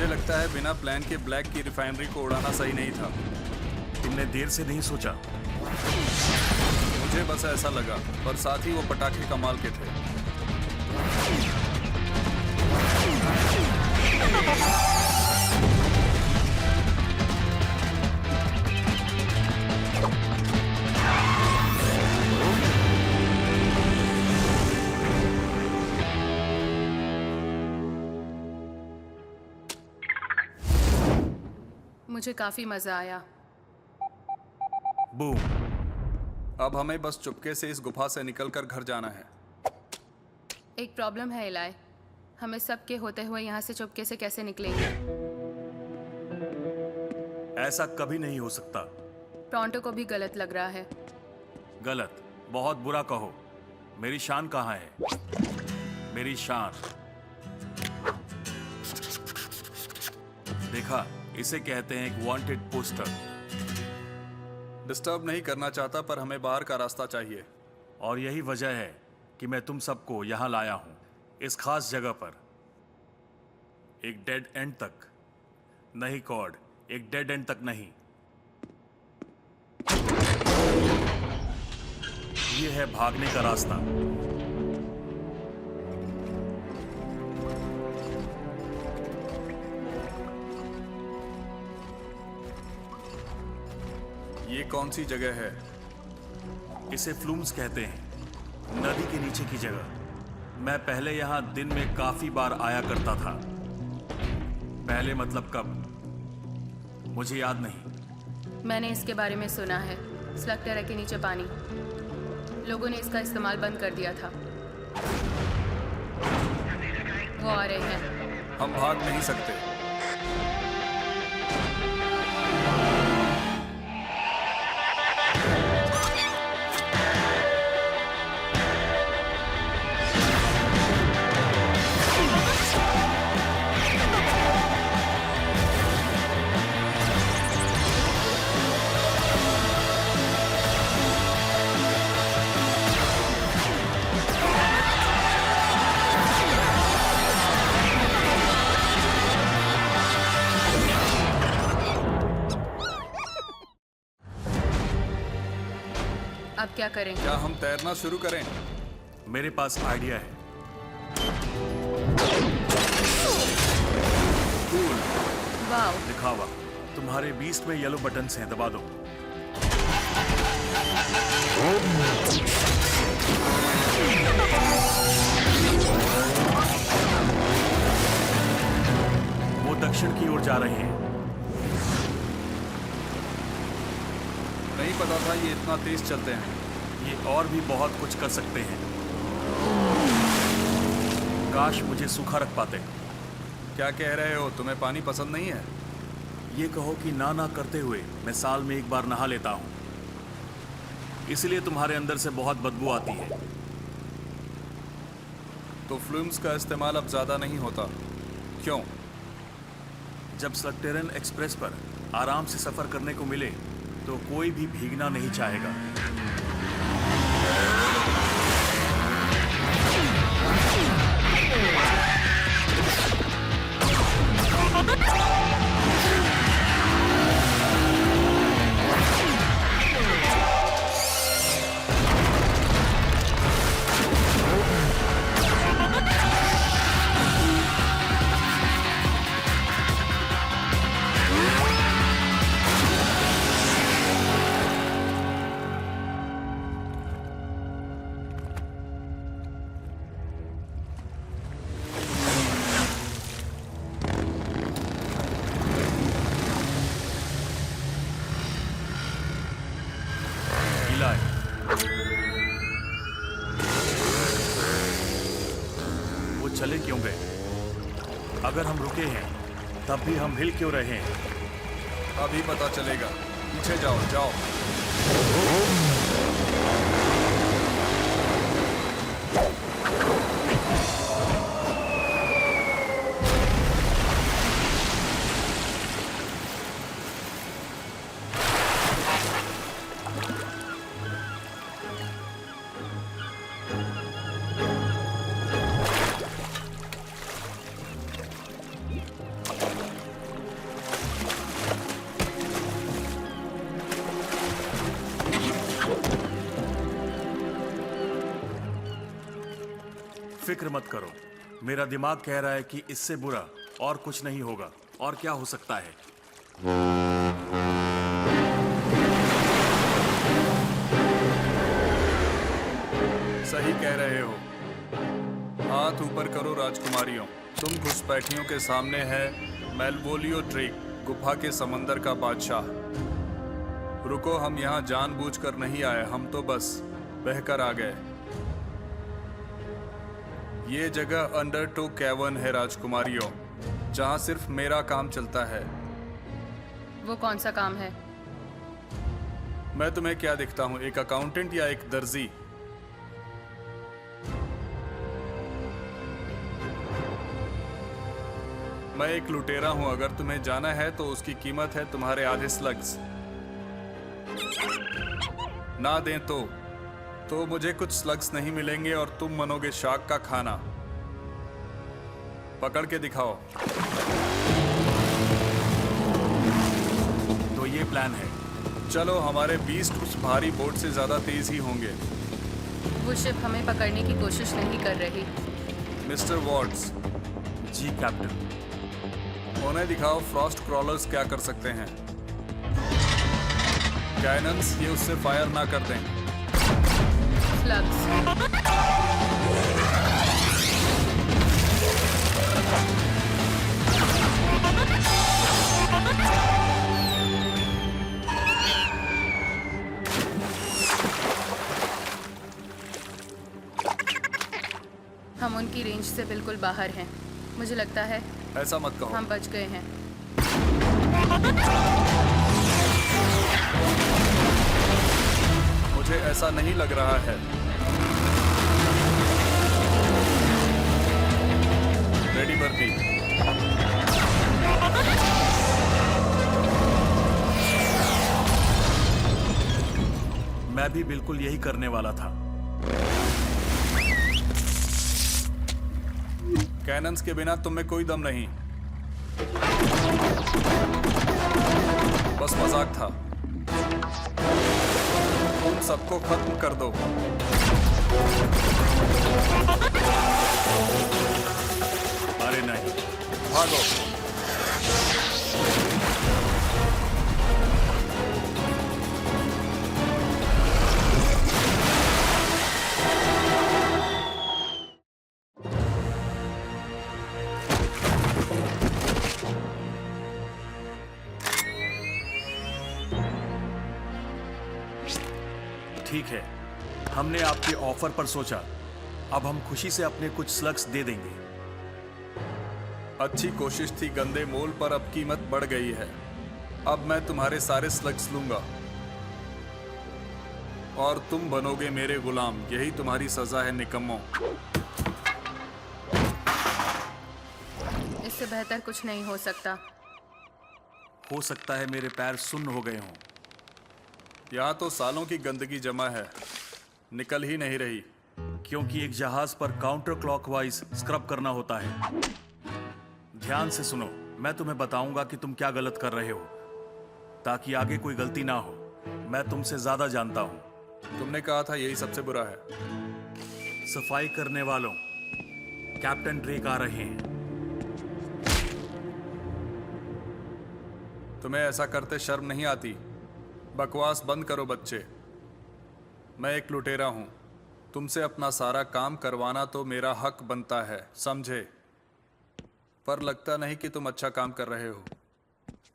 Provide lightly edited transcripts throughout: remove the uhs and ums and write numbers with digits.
मुझे लगता है बिना प्लान के ब्लैक की रिफाइनरी को उड़ाना सही नहीं था। तुमने देर से नहीं सोचा? मुझे बस ऐसा लगा, पर साथ ही वो पटाखे कमाल के थे। मुझे काफी मजा आया। बूम। अब हमें बस चुपके से इस गुफा से निकलकर घर जाना है। एक प्रॉब्लम है इलाय, हमें सबके होते हुए यहाँ से चुपके से कैसे निकलेंगे? ऐसा कभी नहीं हो सकता। टोरंटो को भी गलत लग रहा है। गलत? बहुत बुरा कहो। मेरी शान कहाँ है? मेरी शान। देखा, इसे कहते हैं एक वांटेड पोस्टर। डिस्टर्ब नहीं करना चाहता, पर हमें बाहर का रास्ता चाहिए। और यही वजह है कि मैं तुम सबको यहां लाया हूं, इस खास जगह पर। एक डेड एंड तक नहीं कॉर्ड, एक डेड एंड तक नहीं। ये है भागने का रास्ता। ये कौन सी जगह है? इसे फ्लूम्स कहते हैं, नदी के नीचे की जगह। मैं पहले यहां दिन में काफी बार आया करता था। पहले मतलब कब, मुझे याद नहीं। मैंने इसके बारे में सुना है। स्लग टेरा के नीचे पानी। लोगों ने इसका इस्तेमाल बंद कर दिया था। वो आ रहे हैं। हम भाग नहीं सकते। अब क्या करें? क्या हम तैरना शुरू करें? मेरे पास आइडिया है। कूल। वाओ। दिखावा। तुम्हारे बीस्ट में येलो बटन्स हैं, दबा दो। वो दक्षिण की ओर जा रहे हैं। नहीं पता था ये इतना तेज चलते हैं। ये और भी बहुत कुछ कर सकते हैं। काश मुझे सूखा रख पाते। क्या कह रहे हो? तुम्हें पानी पसंद नहीं है? ये कहो कि ना ना करते हुए मैं साल में एक बार नहा लेता हूं, इसलिए तुम्हारे अंदर से बहुत बदबू आती है। तो फ्लूम्स का इस्तेमाल अब ज्यादा नहीं होता, क्यों? जब स्लगटेरन एक्सप्रेस पर आराम से सफर करने को मिले तो कोई भी भीगना नहीं चाहेगा। वो चले क्यों गए? अगर हम रुके हैं तब भी हम हिल क्यों रहे हैं? अभी पता चलेगा। पीछे जाओ जाओ। फिक्र मत करो, मेरा दिमाग कह रहा है कि इससे बुरा और कुछ नहीं होगा। और क्या हो सकता है? सही कह रहे हो। हाथ ऊपर करो राजकुमारियों। तुम घुसपैठियों के सामने है मेलवोलियो ड्रेक, गुफा के समंदर का बादशाह। रुको, हम यहाँ जानबूझकर नहीं आए, हम तो बस बहकर आ गए। ये जगह अंडरटो कैवर्न है राजकुमारियों, जहाँ सिर्फ मेरा काम चलता है। वो कौन सा काम है? मैं तुम्हें क्या दिखता हूँ, एक अकाउंटेंट या एक दर्जी? मैं एक लुटेरा हूं। अगर तुम्हें जाना है तो उसकी कीमत है तुम्हारे आधे स्लग्स। ना दें तो मुझे कुछ स्लग्स नहीं मिलेंगे और तुम मनोगे शाक का खाना। पकड़ के दिखाओ। तो ये प्लान है। चलो, हमारे बीस्ट उस भारी बोट से ज्यादा तेज ही होंगे। वो शिप हमें पकड़ने की कोशिश नहीं कर रही। Mister Watts. जी कैप्टन। उन्हें दिखाओ फ्रॉस्ट क्रॉलर्स क्या कर सकते हैं। कैनन्स ये उससे फायर ना कर दें। स्लग्स। हम उनकी रेंज से बिल्कुल बाहर हैं। मुझे लगता है ऐसा मत कहो। हम बच गए हैं। मुझे ऐसा नहीं लग रहा है। रेडी बर्दी। मैं भी बिल्कुल यही करने वाला था। कैनन्स के बिना तुम में कोई दम नहीं। बस मजाक था। तुम सबको खत्म कर दो। अरे नहीं, भागो। ठीक है, हमने आपके ऑफर पर सोचा। अब हम खुशी से अपने कुछ स्लग्स दे देंगे। अच्छी कोशिश थी गंदे मोल, पर अब कीमत बढ़ गई है। अब मैं तुम्हारे सारे स्लग्स लूंगा और तुम बनोगे मेरे गुलाम। यही तुम्हारी सजा है निकम्मों। इससे बेहतर कुछ नहीं हो सकता। हो सकता है मेरे पैर सुन्न हो गए हों। यहाँ तो सालों की गंदगी जमा है, निकल ही नहीं रही। क्योंकि एक जहाज पर काउंटर क्लॉकवाइज स्क्रब करना होता है। ध्यान से सुनो, मैं तुम्हें बताऊंगा कि तुम क्या गलत कर रहे हो, ताकि आगे कोई गलती ना हो। मैं तुमसे ज्यादा जानता हूं। तुमने कहा था यही सबसे बुरा है। सफाई करने वालों, कैप्टन ड्रेक आ रहे हैं। तुम्हें ऐसा करते शर्म नहीं आती? बकवास बंद करो बच्चे। मैं एक लुटेरा हूं। तुमसे अपना सारा काम करवाना तो मेरा हक बनता है, समझे? पर लगता नहीं कि तुम अच्छा काम कर रहे हो।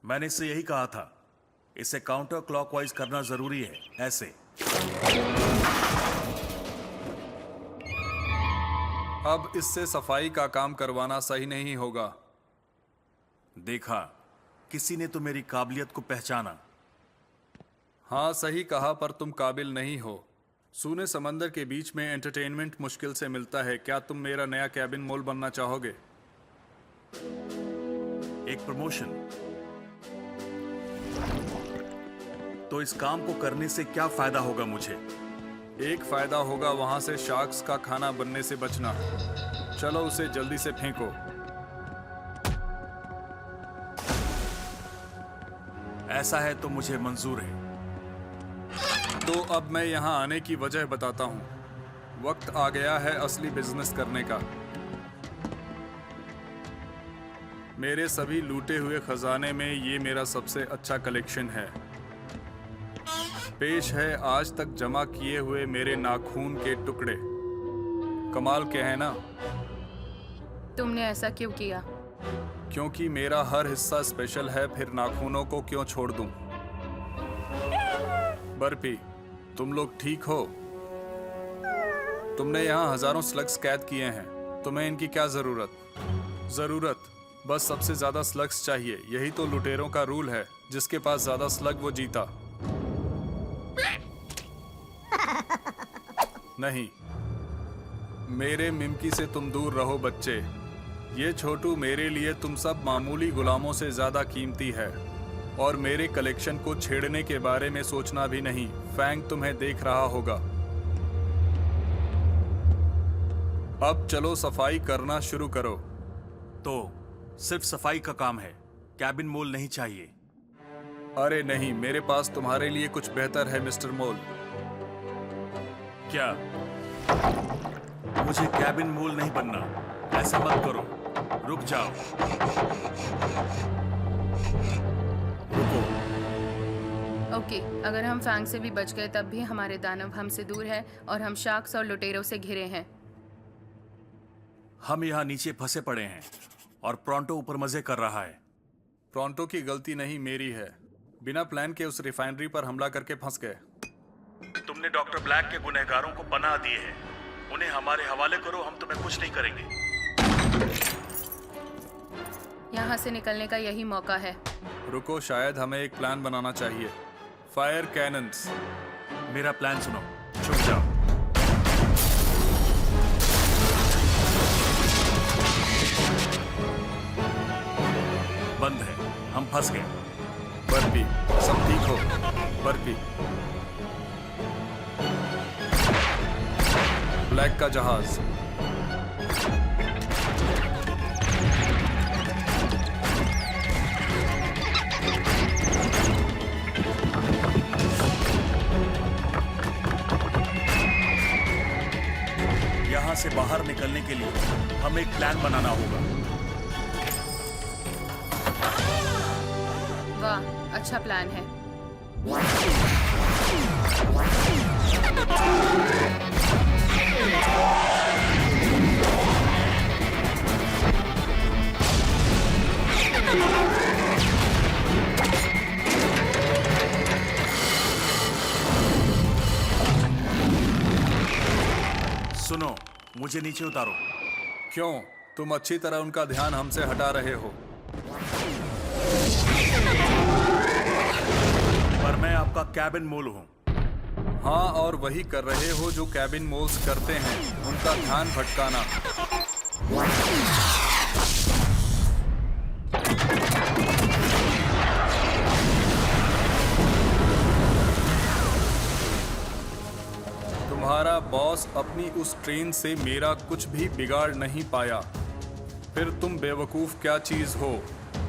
मैंने इससे यही कहा था, इसे काउंटर क्लॉकवाइज करना जरूरी है। ऐसे अब इससे सफाई का काम करवाना सही नहीं होगा। देखा, किसी ने तो मेरी काबिलियत को पहचाना। हाँ, सही कहा, पर तुम काबिल नहीं हो। सूने समंदर के बीच में एंटरटेनमेंट मुश्किल से मिलता है। क्या तुम मेरा नया कैबिन मोल बनना चाहोगे? एक प्रमोशन। तो इस काम को करने से क्या फायदा होगा मुझे? एक फायदा होगा, वहां से शार्क्स का खाना बनने से बचना। चलो उसे जल्दी से फेंको। ऐसा है तो मुझे मंजूर है। तो अब मैं यहाँ आने की वजह बताता हूँ। वक्त आ गया है असली बिजनेस करने का। मेरे सभी लूटे हुए खजाने में ये मेरा सबसे अच्छा कलेक्शन है। पेश है आज तक जमा किए हुए मेरे नाखून के टुकड़े। कमाल के हैं ना? तुमने ऐसा क्यों किया? क्योंकि मेरा हर हिस्सा स्पेशल है, फिर नाखूनों को क्यों छोड़ दूं? बर्फी, तुम लोग ठीक हो? तुमने यहाँ हजारों स्लग्स कैद किए हैं, तुम्हें इनकी क्या जरूरत? बस सबसे ज्यादा स्लग्स चाहिए। यही तो लुटेरों का रूल है, जिसके पास ज्यादा स्लग वो जीता। नहीं, मेरे मिमकी से तुम दूर रहो बच्चे। ये छोटू मेरे लिए तुम सब मामूली गुलामों से ज्यादा कीमती है, और मेरे कलेक्शन को छेड़ने के बारे में सोचना भी नहीं। फैंग तुम्हें देख रहा होगा। अब चलो सफाई करना शुरू करो। तो सिर्फ सफाई का काम है, कैबिन मोल नहीं चाहिए। अरे नहीं, मेरे पास तुम्हारे लिए कुछ बेहतर है मिस्टर मोल। क्या? मुझे कैबिन मोल नहीं बनना। ऐसा मत करो, रुक जाओ। रुको। ओके, अगर हम फैंग से भी बच गए तब भी हमारे दानव हमसे दूर है और हम शार्क्स और लुटेरों से घिरे हैं। हम यहाँ नीचे फंसे पड़े हैं और प्रोंटो ऊपर मजे कर रहा है। प्रोंटो की गलती नहीं, मेरी है। बिना प्लान के उस रिफाइनरी पर हमला करके फंस गए। तुमने डॉक्टर ब्लैक के गुनहगारों को पनाह दी है। उन्हें हमारे हवाले करो, हम तुम्हें कुछ नहीं करेंगे। यहाँ से निकलने का यही मौका है। रुको, शायद हमें एक प्लान बनाना चाहिए। Fire cannons. मेरा प्लान सुनो, छुप जाओ। बंद है, हम फंस गए। बर्फी, सब ठीक हो? बर्फी, ब्लैक का जहाज। यहां से बाहर निकलने के लिए हमें एक प्लान बनाना होगा। वाह, अच्छा प्लान है। सुनो, मुझे नीचे उतारो। क्यों? तुम अच्छी तरह उनका ध्यान हमसे हटा रहे हो। पर मैं आपका कैबिन मोल हूं। हाँ, और वही कर रहे हो जो कैबिन मोल्स करते हैं, उनका ध्यान भटकाना। तुम्हारा बॉस अपनी उस ट्रेन से मेरा कुछ भी बिगाड़ नहीं पाया। फिर तुम बेवकूफ क्या चीज हो?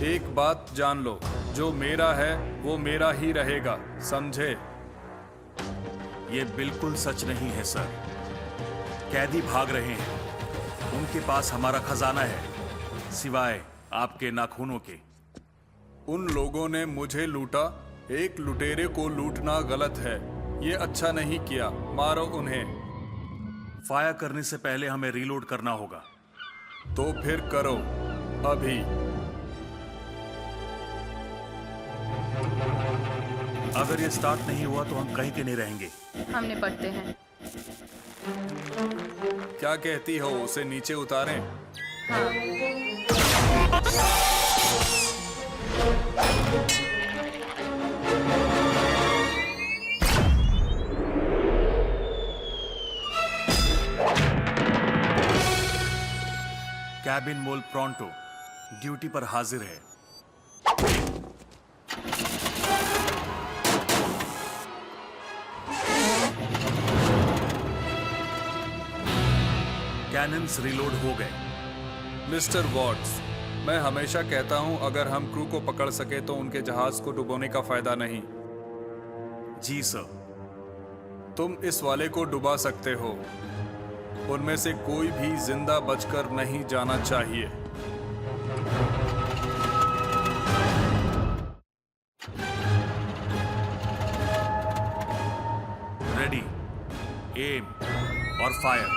एक बात जान लो, जो मेरा है वो मेरा ही रहेगा, समझे? ये बिल्कुल सच नहीं है सर। कैदी भाग रहे हैं। उनके पास हमारा खजाना है, सिवाय आपके नाखूनों के। उन लोगों ने मुझे लूटा। एक लुटेरे को लूटना गलत है। ये अच्छा नहीं किया। मारो उन्हें। फायर करने से पहले हमें रीलोड करना होगा। तो फिर करो, अभी। अगर ये स्टार्ट नहीं हुआ तो हम कहीं के नहीं रहेंगे। हम निपटते हैं। क्या कहती हो, उसे नीचे उतारें? हाँ। कैबिन मोल प्रोंटो ड्यूटी पर हाजिर है। कैनन्स रिलोड हो गए। मिस्टर वॉट्स, मैं हमेशा कहता हूं, अगर हम क्रू को पकड़ सके तो उनके जहाज को डुबोने का फायदा नहीं। जी सर। तुम इस वाले को डुबा सकते हो। उनमें से कोई भी जिंदा बचकर नहीं जाना चाहिए। रेडी, एम और फायर।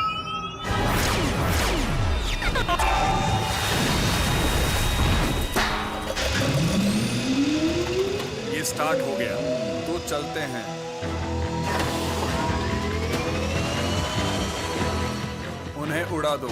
ये स्टार्ट हो गया। तो चलते हैं। उन्हें उड़ा दो।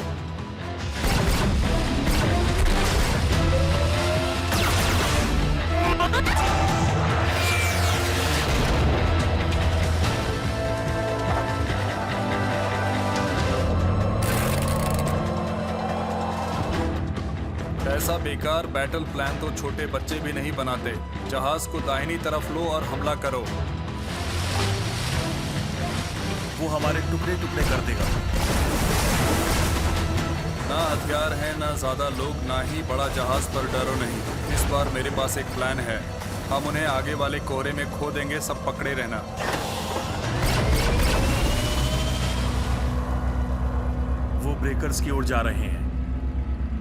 ऐसा बेकार बैटल प्लान तो छोटे बच्चे भी नहीं बनाते। जहाज को दाहिनी तरफ लो और हमला करो। वो हमारे टुकड़े टुकड़े कर देगा। ना हथियार है, ना ज्यादा लोग, ना ही बड़ा जहाज, पर डरो नहीं। इस बार मेरे पास एक प्लान है। हम उन्हें आगे वाले कोहरे में खो देंगे। सब पकड़े रहना। वो ब्रेकर्स की ओर जा रहे हैं।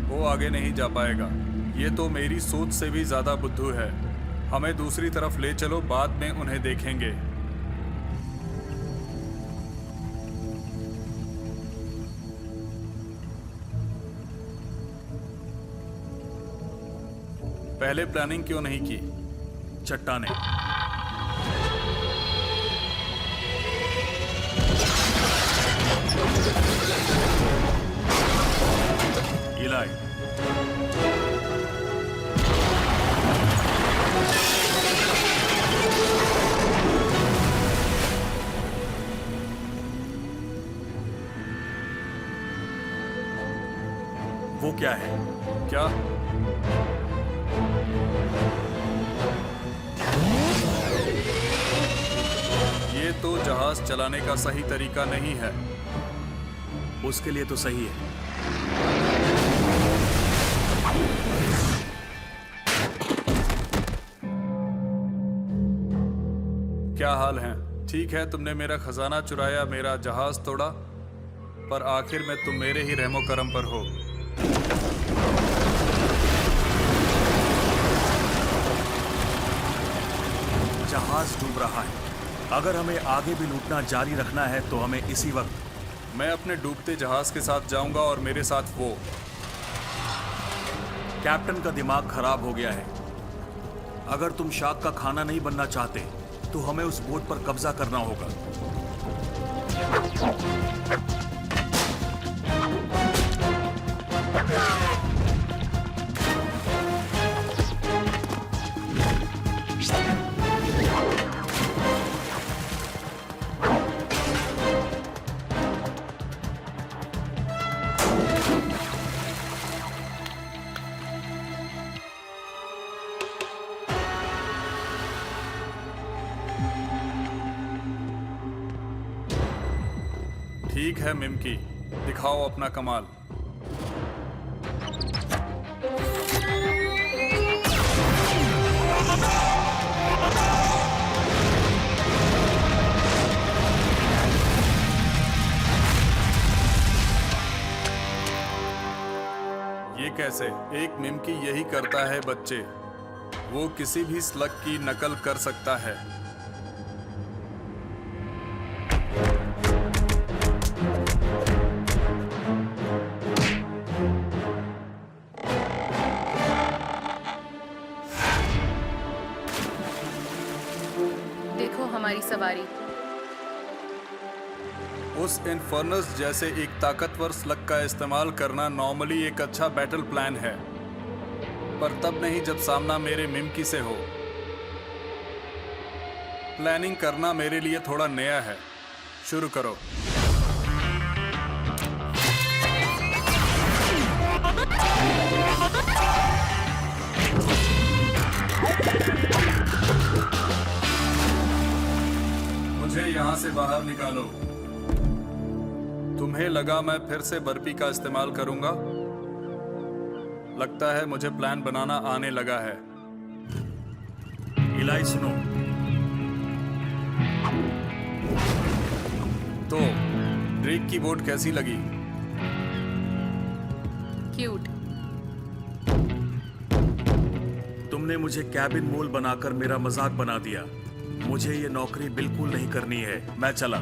वो आगे नहीं जा पाएगा। ये तो मेरी सोच से भी ज्यादा बुद्धू है। हमें दूसरी तरफ ले चलो, बाद में उन्हें देखेंगे। पहले प्लानिंग क्यों नहीं की? चट्टाने। इलाई, वो क्या है? क्या? ये तो जहाज चलाने का सही तरीका नहीं है। उसके लिए तो सही है। क्या हाल है? ठीक है, तुमने मेरा खजाना चुराया, मेरा जहाज तोड़ा, पर आखिर में तुम मेरे ही रहमो करम पर हो। जहाज डूब रहा है। अगर हमें आगे भी लूटना जारी रखना है तो हमें इसी वक्त। मैं अपने डूबते जहाज के साथ जाऊंगा और मेरे साथ वो। कैप्टन का दिमाग खराब हो गया है। अगर तुम शार्क का खाना नहीं बनना चाहते तो हमें उस बोट पर कब्जा करना होगा। ठीक है मिमकी, दिखाओ अपना कमाल। ये कैसे? एक मिमकी यही करता है बच्चे। वो किसी भी स्लग की नकल कर सकता है। देखो हमारी सवारी। उस इन्फर्नस जैसे एक ताकतवर स्लग का इस्तेमाल करना नॉर्मली एक अच्छा बैटल प्लान है, पर तब नहीं जब सामना मेरे मिमकी से हो। प्लानिंग करना मेरे लिए थोड़ा नया है। शुरू करो। मुझे यहां से बाहर निकालो। तुम्हें लगा मैं फिर से बर्फी का इस्तेमाल करूंगा? लगता है मुझे प्लान बनाना आने लगा है। इलाई सुनो। तो ड्रेक की बोट कैसी लगी? क्यूट। तुमने मुझे कैबिन मोल बनाकर मेरा मजाक बना दिया। मुझे ये नौकरी बिल्कुल नहीं करनी है। मैं चला।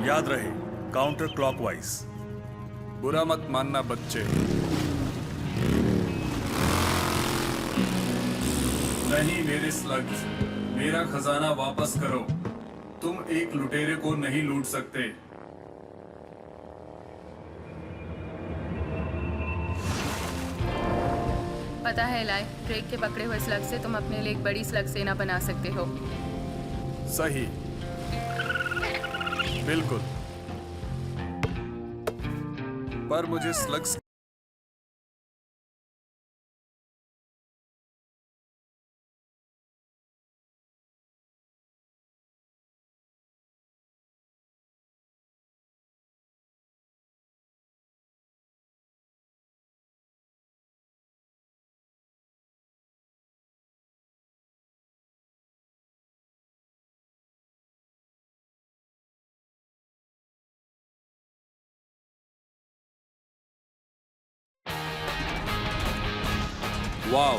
याद रहे, काउंटर क्लॉकवाइज। बुरा मत मानना बच्चे। नहीं मेरे स्लग्स, मेरा खजाना वापस करो। तुम एक लुटेरे को नहीं लूट सकते। पता है इलाई, ड्रेक के पकड़े हुए स्लग से तुम अपने लिए एक बड़ी स्लग सेना बना सकते हो। सही, बिल्कुल। पर मुझे स्लग्स वाओ,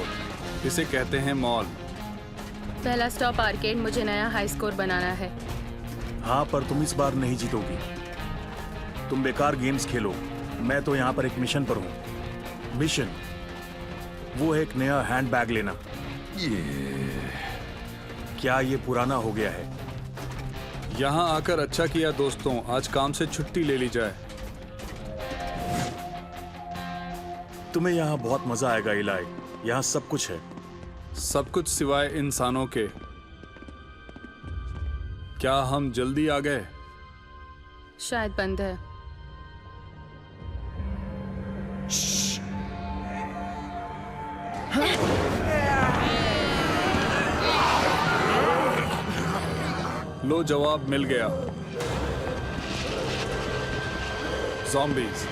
इसे कहते हैं मॉल। पहला स्टॉप आर्केड। मुझे नया हाई स्कोर बनाना है। हाँ, पर तुम इस बार नहीं जीतोगी। तुम बेकार गेम्स खेलो। मैं तो यहाँ पर एक मिशन पर हूँ। मिशन वो है एक नया हैंडबैग लेना। क्या ये पुराना हो गया है? यहाँ आकर अच्छा किया दोस्तों, आज काम से छुट्टी ले ली जाए। तुम्हें यहाँ बहुत मजा आएगा इलाई। यहाँ सब कुछ है। सब कुछ सिवाय इंसानों के। क्या हम जल्दी आ गए? शायद बंद है। लो, जवाब मिल गया। ज़ॉम्बीज़।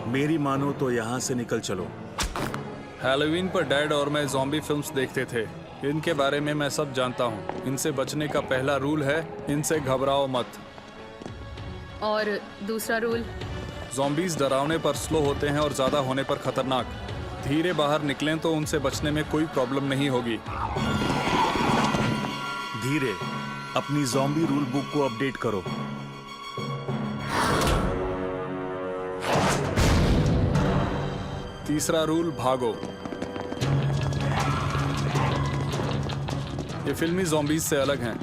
मेरी मानो तो यहाँ से निकल चलो। हैलोवीन पर डैड और मैं ज़ॉम्बी फिल्म्स देखते थे। इनके बारे में मैं सब जानता हूँ। इनसे बचने का पहला रूल है, इनसे घबराओ मत। और दूसरा रूल? ज़ॉम्बीज़ डरावने पर स्लो होते हैं और ज़्यादा होने पर खतरनाक। धीरे बाहर निकलें तो उनसे बचने में कोई प्रॉब्लम नहीं होगी। धीरे। अपनी ज़ॉम्बी रूल बुक को अपडेट करो। तीसरा रूल, भागो। ये फिल्मी ज़ॉम्बीज़ से अलग हैं।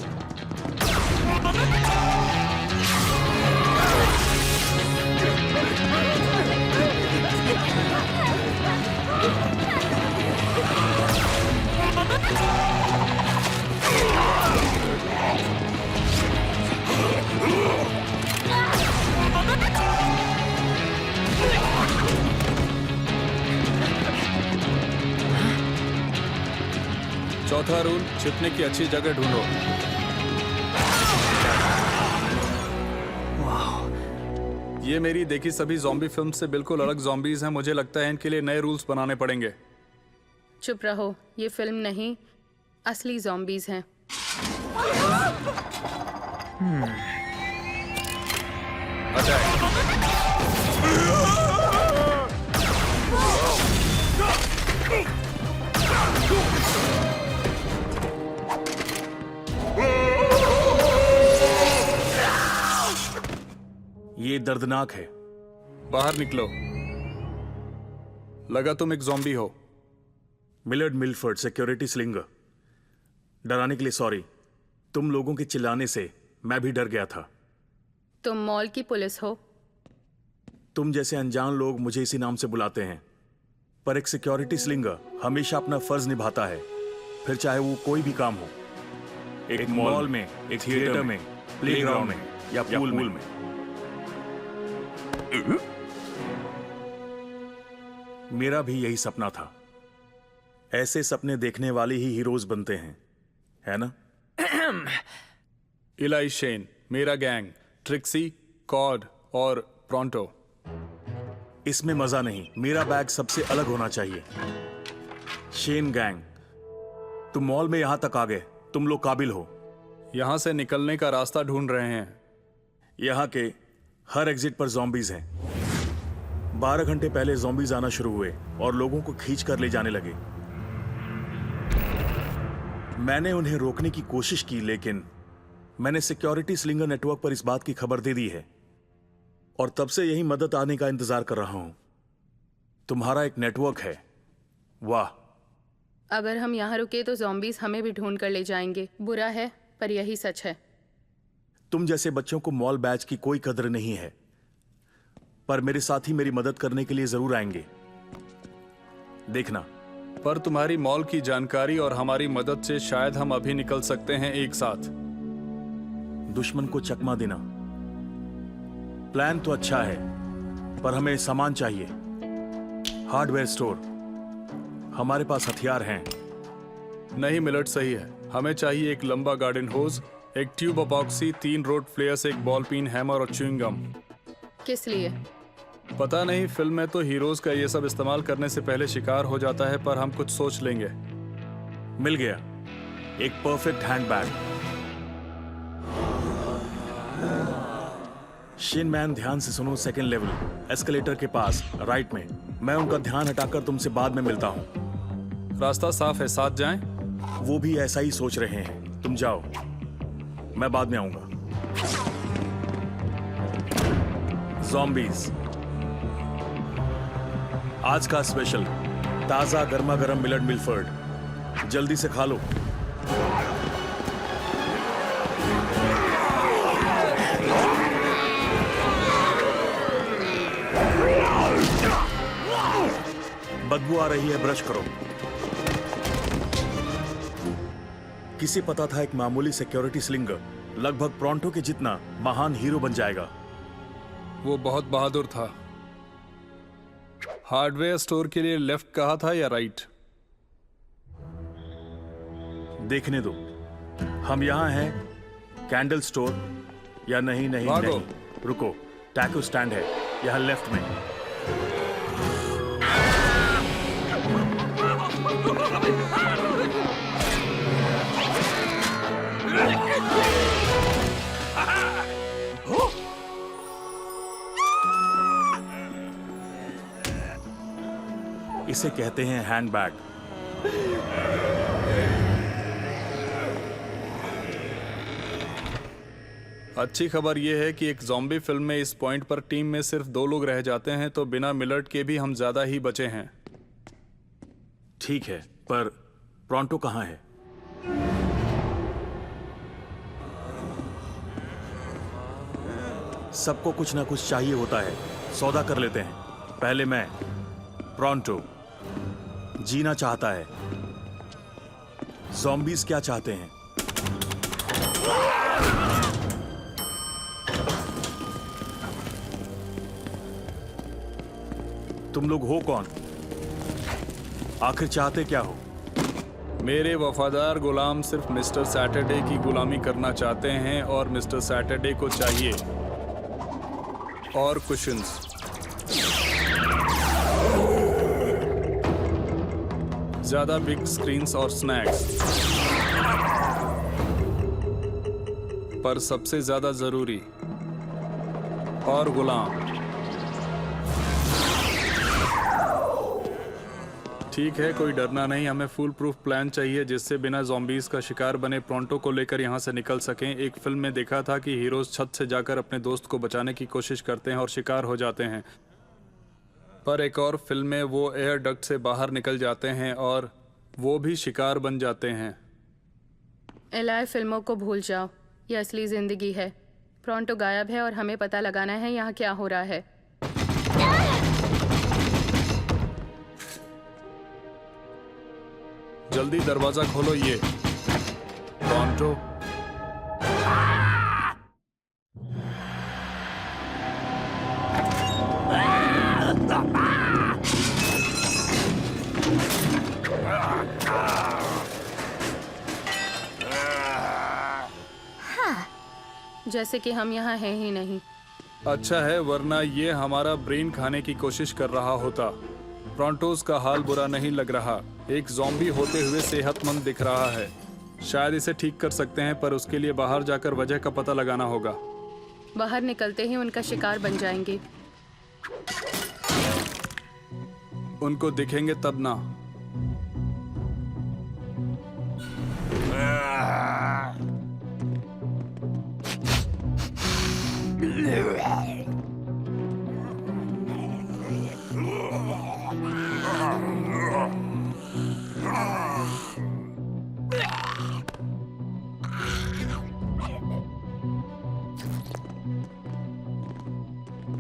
चौथा रूल, छिपने की अच्छी जगह ढूंढो। ये मेरी देखी सभी ज़ॉम्बी फिल्म से बिल्कुल अलग ज़ॉम्बीज़ हैं। मुझे लगता है इनके लिए नए रूल्स बनाने पड़ेंगे। चुप रहो, ये फिल्म नहीं, असली ज़ॉम्बीज़ हैं। ये दर्दनाक है। बाहर निकलो। लगा तुम एक ज़ॉम्बी हो। मिलर्ड मिलफर्ड, सिक्योरिटी स्लिंगर। डराने के लिए सॉरी। तुम लोगों के चिल्लाने से मैं भी डर गया था। तुम मॉल की पुलिस हो? तुम जैसे अनजान लोग मुझे इसी नाम से बुलाते हैं। पर एक सिक्योरिटी स्लिंगर हमेशा अपना फर्ज निभाता है, फिर चाहे वो कोई भी काम हो। एक मॉल में, एक थिएटर में, प्लेग्राउंड में या पूल में। मेरा भी यही सपना था। ऐसे सपने देखने वाले ही हीरोज बनते हैं, है ना? इलाई शेन, मेरा गैंग, ट्रिक्सी, कॉड और प्रोंटो। इसमें मजा नहीं, मेरा बैग सबसे अलग होना चाहिए। शेन गैंग, तुम मॉल में यहां तक आ गए, तुम लोग काबिल हो। यहां से निकलने का रास्ता ढूंढ रहे हैं। यहां के हर एग्जिट पर ज़ॉम्बीज हैं। 12 घंटे पहले ज़ॉम्बीज आना शुरू हुए और लोगों को खींच कर ले जाने लगे। मैंने उन्हें रोकने की कोशिश की, लेकिन मैंने सिक्योरिटी स्लिंगर नेटवर्क पर इस बात की खबर दे दी है और तब से यही मदद आने का इंतजार कर रहा हूं। तुम्हारा एक नेटवर्क है, वाह। अगर हम यहाँ रुके तो ज़ॉम्बीज हमें भी ढूंढ कर ले जाएंगे। बुरा है पर यही सच है। तुम जैसे बच्चों को मॉल बैच की कोई कदर नहीं है, पर मेरे साथी मेरी मदद करने के लिए जरूर आएंगे, देखना। पर तुम्हारी मॉल की जानकारी और हमारी मदद से शायद हम अभी निकल सकते हैं एक साथ। दुश्मन को चकमा देना प्लान तो अच्छा है, पर हमें सामान चाहिए। हार्डवेयर स्टोर, हमारे पास हथियार हैं। नहीं मिलट, सही है। हमें चाहिए एक लंबा गार्डन होज, एक ट्यूब अपॉक्सी, 3 रोड फ्लेयर्स, एक बॉल पिन, हैमर और च्युइंग गम। किस लिए? पता नहीं, फिल्म में तो हीरोज का ये सब इस्तेमाल करने से पहले शिकार हो जाता है, पर हम कुछ सोच लेंगे। मिल गया, एक परफेक्ट हैंडबैग। शिन मैन, ध्यान से सुनो। सेकंड लेवल, एस्केलेटर के पास, राइट में। मैं उनका ध्यान हटाकर तुमसे बाद में मिलता हूं। रास्ता साफ है, साथ जाएं? वो भी ऐसा ही सोच रहे हैं। तुम जाओ, मैं बाद में आऊंगा। ज़ॉम्बीज, आज का स्पेशल, ताजा गर्मा गर्म मिलट मिलफर्ड, जल्दी से खा लो। बदबू आ रही है, ब्रश करो। किसे पता था एक मामूली सिक्योरिटी स्लिंगर लगभग प्रोंटो के जितना महान हीरो बन जाएगा। वो बहुत बहादुर था। हार्डवेयर स्टोर के लिए लेफ्ट कहा था या राइट? देखने दो, हम यहां हैं। कैंडल स्टोर या नहीं? नहीं भागो। नहीं, रुको। टैको स्टैंड है यहां लेफ्ट में। इसे कहते हैं हैंडबैग। अच्छी खबर यह है कि एक ज़ॉम्बी फिल्म में इस पॉइंट पर टीम में सिर्फ 2 लोग रह जाते हैं, तो बिना मिलट के भी हम ज्यादा ही बचे हैं। ठीक है, पर प्रोंटो कहां है? सबको कुछ ना कुछ चाहिए होता है, सौदा कर लेते हैं। पहले मैं। प्रोंटो जीना चाहता है। ज़ॉम्बीज क्या चाहते हैं? तुम लोग हो कौन? आखिर चाहते क्या हो? मेरे वफादार गुलाम सिर्फ मिस्टर सैटरडे की गुलामी करना चाहते हैं और मिस्टर सैटरडे को चाहिए और कुशन्स। ज्यादा बिग स्क्रीन्स और स्नैक्स, पर सबसे ज्यादा जरूरी, और गुलाम। ठीक है, कोई डरना नहीं। हमें फुल प्रूफ प्लान चाहिए जिससे बिना ज़ॉम्बीज का शिकार बने प्रोंटो को लेकर यहाँ से निकल सकें। एक फिल्म में देखा था कि हीरोज छत से जाकर अपने दोस्त को बचाने की कोशिश करते हैं और शिकार हो जाते हैं, पर एक और फिल्म में वो एयर डक्ट से बाहर निकल जाते हैं और वो भी शिकार बन जाते हैं। एलाई, फिल्मों को भूल जाओ, ये असली जिंदगी है। प्रोंटो गायब है और हमें पता लगाना है यहाँ क्या हो रहा है। जल्दी दरवाजा खोलो। ये टोरंटो, जैसे कि हम यहाँ हैं ही नहीं। अच्छा है, वरना ये हमारा ब्रेन खाने की कोशिश कर रहा होता। टोरंटोस का हाल बुरा नहीं लग रहा। एक ज़ॉम्बी होते हुए सेहतमंद दिख रहा है। शायद इसे ठीक कर सकते हैं, पर उसके लिए बाहर जाकर वजह का पता लगाना होगा। बाहर निकलते ही उनका शिकार बन जाएंगे। उनको दिखेंगे तब ना।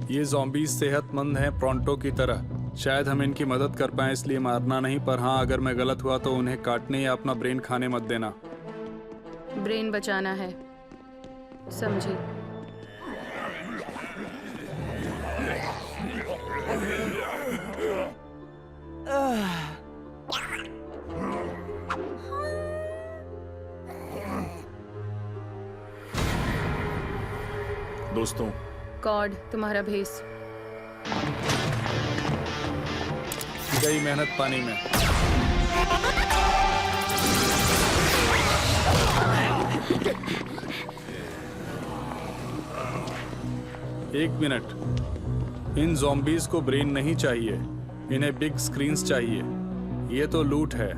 ये ज़ॉम्बीज सेहतमंद हैं टोरंटो की तरह। शायद हम इनकी मदद कर पाएं, इसलिए मारना नहीं। पर हाँ, अगर मैं गलत हुआ तो उन्हें काटने या अपना ब्रेन खाने मत देना। ब्रेन बचाना है, समझी? दोस्तों, कॉड, तुम्हारा भेस। गई मेहनत पानी में। एक मिनट, इन ज़ॉम्बीज को ब्रेन नहीं चाहिए, इन्हें बिग स्क्रीन्स चाहिए। ये तो लूट है।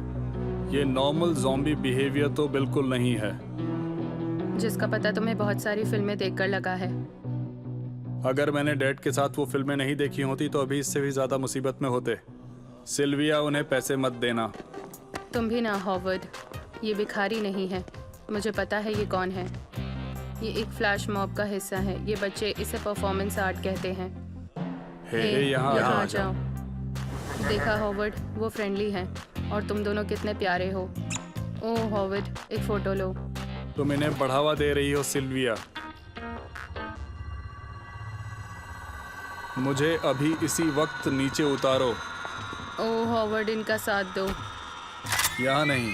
ये नॉर्मल ज़ॉम्बी बिहेवियर तो बिल्कुल नहीं है। जिसका पता तुम्हें बहुत सारी फिल्में देखकर लगा है। अगर मैंने डैड के साथ वो फिल्में नहीं देखी होती तो अभी इससे भी ज़्यादा मुसीबत में होते। सिल्विया, उन्हें पैसे मत देना। तुम भी ना हॉवर्ड, ये भिखारी नहीं है। मुझे पता है ये कौन है। ये एक फ्लैश मॉब का हिस्सा है। ये बच्चे इसे परफॉर्मेंस आर्ट कहते हैं। हे, यहाँ आ जाओ। देखा हॉवर्ड, वो फ्रेंडली हैं और तुम दोनों कितने प्यारे हो। ओह हॉवर्ड, एक फ़ोटो लो। तुम इन्हें बढ़ावा दे रही हो सिल्विया। मुझे अभी इसी वक्त नीचे उतारो। ओह हॉवर्ड, इनका साथ दो। यहाँ नहीं,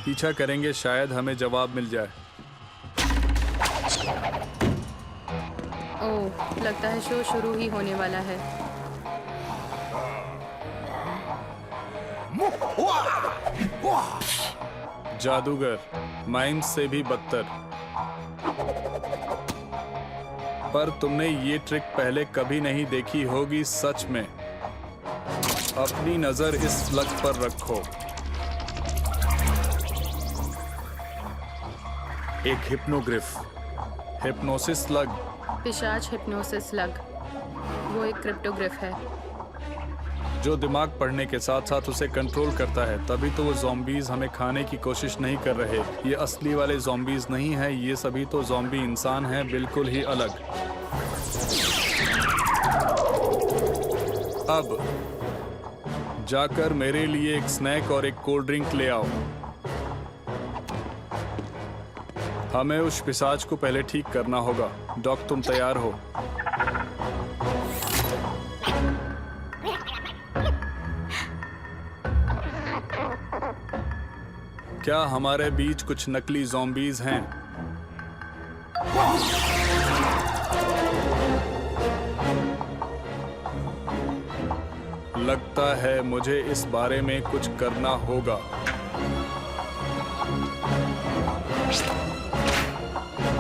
पीछा करेंगे, शायद हमें जवाब मिल जाए। ओह, लगता है शो शुरू ही होने वाला है। जादूगर, माइम्स से भी बदतर। पर तुमने ये ट्रिक पहले कभी नहीं देखी होगी सच में। अपनी नजर इस स्लग पर रखो। एक हिप्नोग्रिफ। Hypnosis slug. पिशाच हिप्नोसिस लग। वो एक क्रिप्टोग्रिफ है जो दिमाग पढ़ने के साथ साथ उसे कंट्रोल करता है। तभी तो वो ज़ॉम्बीज हमें खाने की कोशिश नहीं कर रहे। ये असली वाले ज़ॉम्बीज नहीं है, ये सभी तो ज़ॉम्बी इंसान हैं, बिल्कुल ही अलग। अब जाकर मेरे लिए एक स्नैक और एक कोल्ड ड्रिंक ले आओ। हमें उस पिशाच को पहले ठीक करना होगा। डॉक, तुम तैयार हो? क्या हमारे बीच कुछ नकली ज़ॉम्बीज हैं? लगता है मुझे इस बारे में कुछ करना होगा।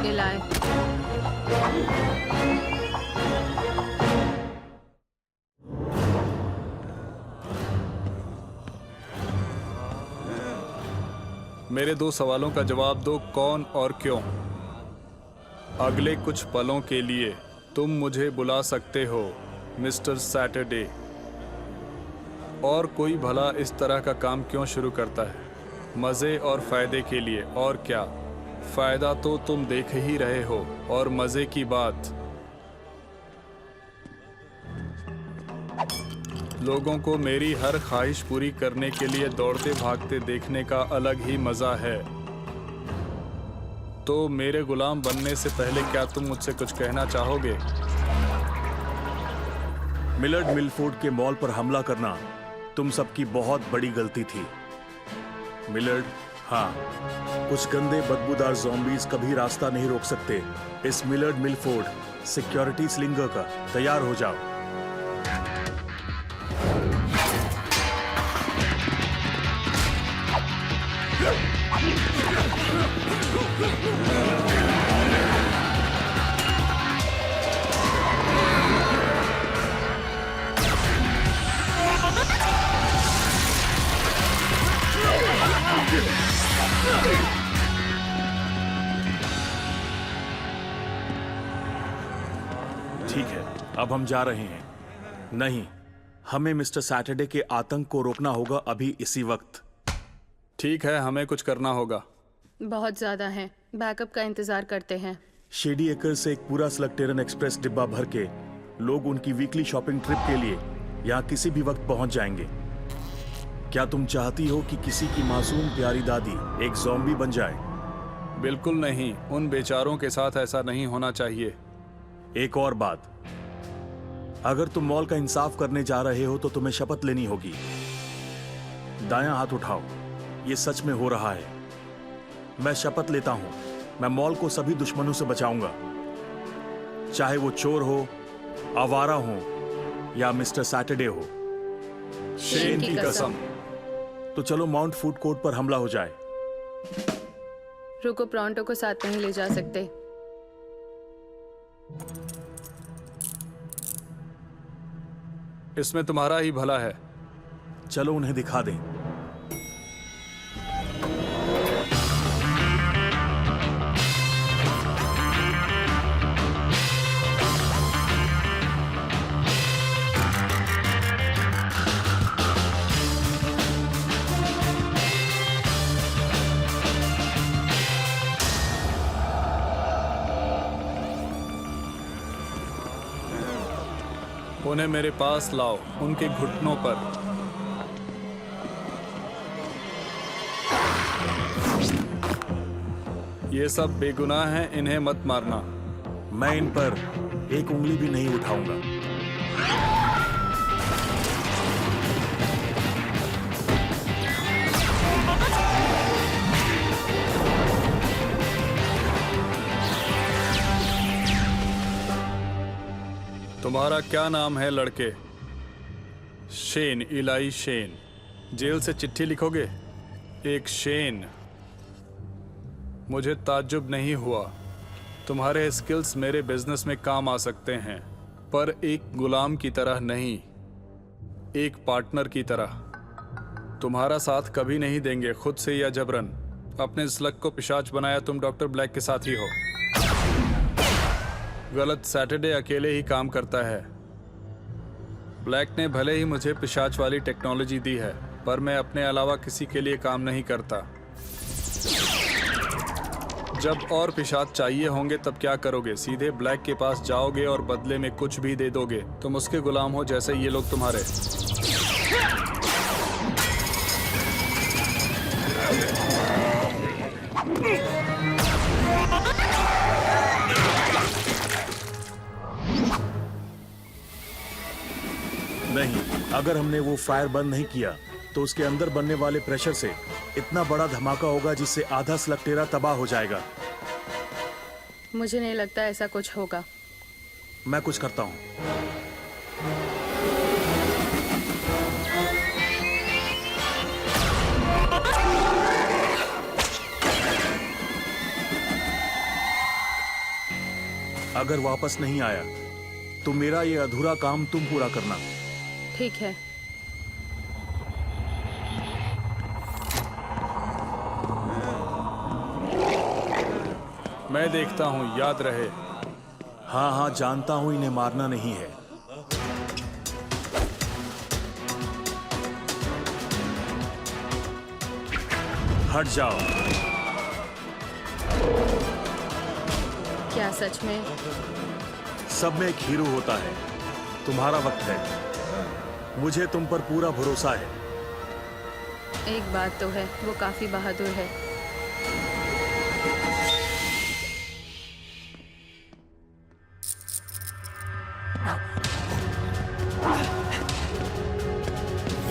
इलाय। मेरे दो सवालों का जवाब दो, कौन और क्यों। अगले कुछ पलों के लिए तुम मुझे बुला सकते हो मिस्टर सैटरडे। और कोई भला इस तरह का काम क्यों शुरू करता है? मज़े और फ़ायदे के लिए, और क्या। फ़ायदा तो तुम देख ही रहे हो, और मज़े की बात, लोगों को मेरी हर ख्वाहिश पूरी करने के लिए दौड़ते भागते देखने का अलग ही मजा है। तो मेरे गुलाम बनने से पहले क्या तुम मुझसे कुछ कहना चाहोगे? मिलर्ड मिलफोर्ड के मॉल पर हमला करना तुम सबकी बहुत बड़ी गलती थी मिलर्ड। हाँ, कुछ गंदे बदबूदार ज़ॉम्बीज़ कभी रास्ता नहीं रोक सकते इस मिलर्ड मिलफोर्ड सिक्योरिटी स्लिंगर का। तैयार हो जाओ। ठीक है, अब हम जा रहे हैं। नहीं, हमें मिस्टर सैटरडे के आतंक को रोकना होगा अभी इसी वक्त। ठीक है, हमें कुछ करना होगा। बहुत ज्यादा है, बैकअप का इंतजार करते हैं। शेडी एकर्स से एक पूरा स्लगटेरन एक्सप्रेस डिब्बा भर के लोग उनकी वीकली शॉपिंग ट्रिप के लिए यहाँ किसी भी वक्त पहुंच जाएंगे। क्या तुम चाहती हो कि किसी की मासूम प्यारी दादी एक ज़ॉम्बी बन जाए? बिल्कुल नहीं, उन बेचारों के साथ ऐसा नहीं होना चाहिए। एक और बात, अगर तुम मॉल का इंसाफ करने जा रहे हो तो तुम्हें शपथ लेनी होगी। दायां हाथ उठाओ, ये सच में हो रहा है। मैं शपथ लेता हूं, मैं मॉल को सभी दुश्मनों से बचाऊंगा, चाहे वो चोर हो, आवारा हो या मिस्टर सैटरडे हो। शेन की कसम। तो चलो माउंट फूड कोर्ट पर हमला हो जाए। रुको, प्रॉन्टो को साथ नहीं ले जा सकते। इसमें तुम्हारा ही भला है। चलो उन्हें दिखा दें। उन्हें मेरे पास लाओ, उनके घुटनों पर। ये सब बेगुनाह हैं, इन्हें मत मारना। मैं इन पर एक उंगली भी नहीं उठाऊंगा। तुम्हारा क्या नाम है लड़के? शेन, इलाई शेन। जेल से चिट्ठी लिखोगे? एक शेन। मुझे ताज्जुब नहीं हुआ। तुम्हारे स्किल्स मेरे बिजनेस में काम आ सकते हैं, पर एक गुलाम की तरह नहीं, एक पार्टनर की तरह। तुम्हारा साथ कभी नहीं देंगे, खुद से या जबरन। अपने स्लग को पिशाच बनाया तुम डॉक्टर ब्लैक के साथ ही हो। गलत, सैटरडे अकेले ही काम करता है। ब्लैक ने भले ही मुझे पिशाच वाली टेक्नोलॉजी दी है, पर मैं अपने अलावा किसी के लिए काम नहीं करता। जब और पिशाच चाहिए होंगे तब क्या करोगे? सीधे ब्लैक के पास जाओगे और बदले में कुछ भी दे दोगे। तुम उसके गुलाम हो, जैसे ये लोग तुम्हारे। नहीं, अगर हमने वो फायर बंद नहीं किया तो उसके अंदर बनने वाले प्रेशर से इतना बड़ा धमाका होगा जिससे आधा स्लगटेरा तबाह हो जाएगा। मुझे नहीं लगता ऐसा कुछ होगा। मैं कुछ करता हूं। अगर वापस नहीं आया तो मेरा ये अधूरा काम तुम पूरा करना। ठीक है। मैं देखता हूं, याद रहे। हाँ हाँ, जानता हूं इन्हें मारना नहीं है। हट जाओ। क्या सच में? सब में एक हीरो होता है। तुम्हारा वक्त है। मुझे तुम पर पूरा भरोसा है। एक बात तो है, वो काफी बहादुर है।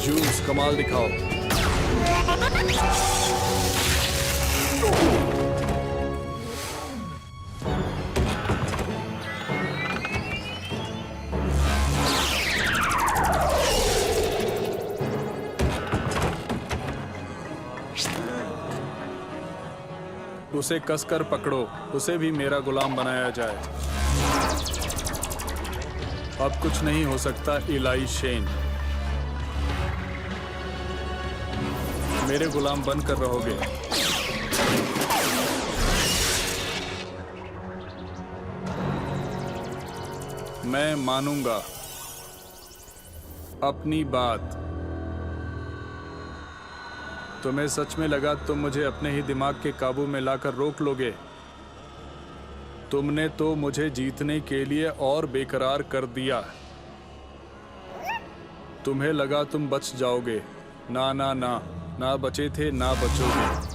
जूस कमाल दिखाओ। उसे कसकर पकड़ो, उसे भी मेरा गुलाम बनाया जाए। अब कुछ नहीं हो सकता इलाई शेन। मेरे गुलाम बनकर रहोगे। मैं मानूंगा अपनी बात। तुम्हें सच में लगा तुम मुझे अपने ही दिमाग के काबू में लाकर रोक लोगे? तुमने तो मुझे जीतने के लिए और बेकरार कर दिया। तुम्हें लगा तुम बच जाओगे। ना ना ना, ना बचे थे, ना बचोगे।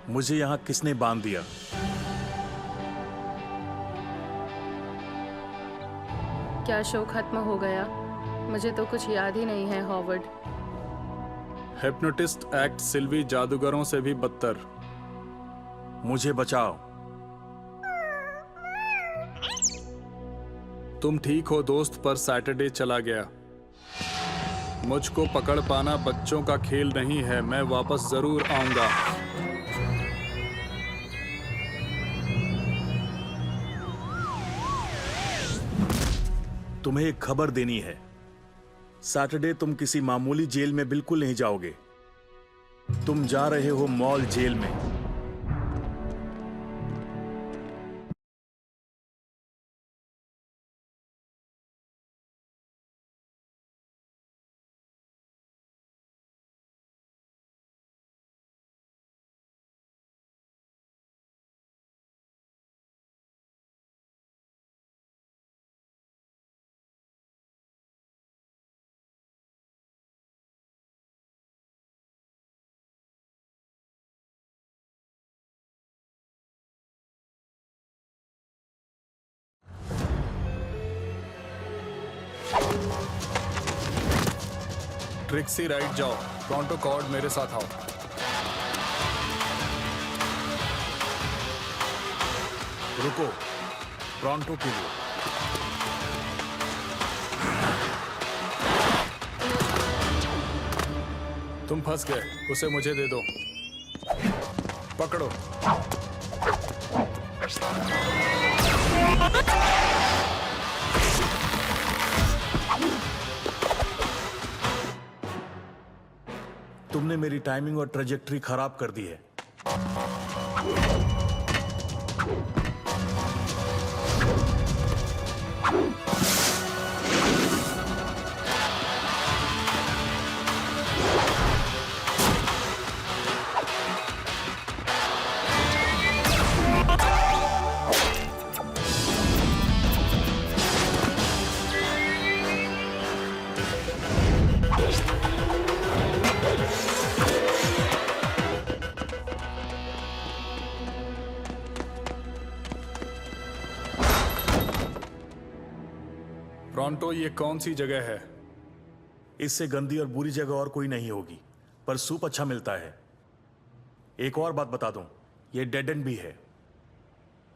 मुझे यहाँ किसने बांध दिया? क्या शो खत्म हो गया? मुझे तो कुछ याद ही नहीं है हॉवर्ड। हिप्नोटिस्ट एक्ट सिल्वी जादूगरों से भी बदतर। मुझे बचाओ। तुम ठीक हो दोस्त, पर सैटरडे चला गया। मुझको पकड़ पाना बच्चों का खेल नहीं है। मैं वापस जरूर आऊंगा। तुम्हें एक खबर देनी है। सैटरडे तुम किसी मामूली जेल में बिल्कुल नहीं जाओगे। तुम जा रहे हो मॉल जेल में। ट्रिक्सी राइट जाओ। टोरंटो कॉर्ड मेरे साथ आओ। रुको, टोरंटो के लिए। तुम फंस गए, उसे मुझे दे दो। पकड़ो। तुमने मेरी टाइमिंग और ट्रेजेक्टरी खराब कर दी है। टोरंटो, ये कौन सी जगह है? इससे गंदी और बुरी जगह और कोई नहीं होगी, पर सूप अच्छा मिलता है। एक और बात बता दूं, ये डेड एंड भी है।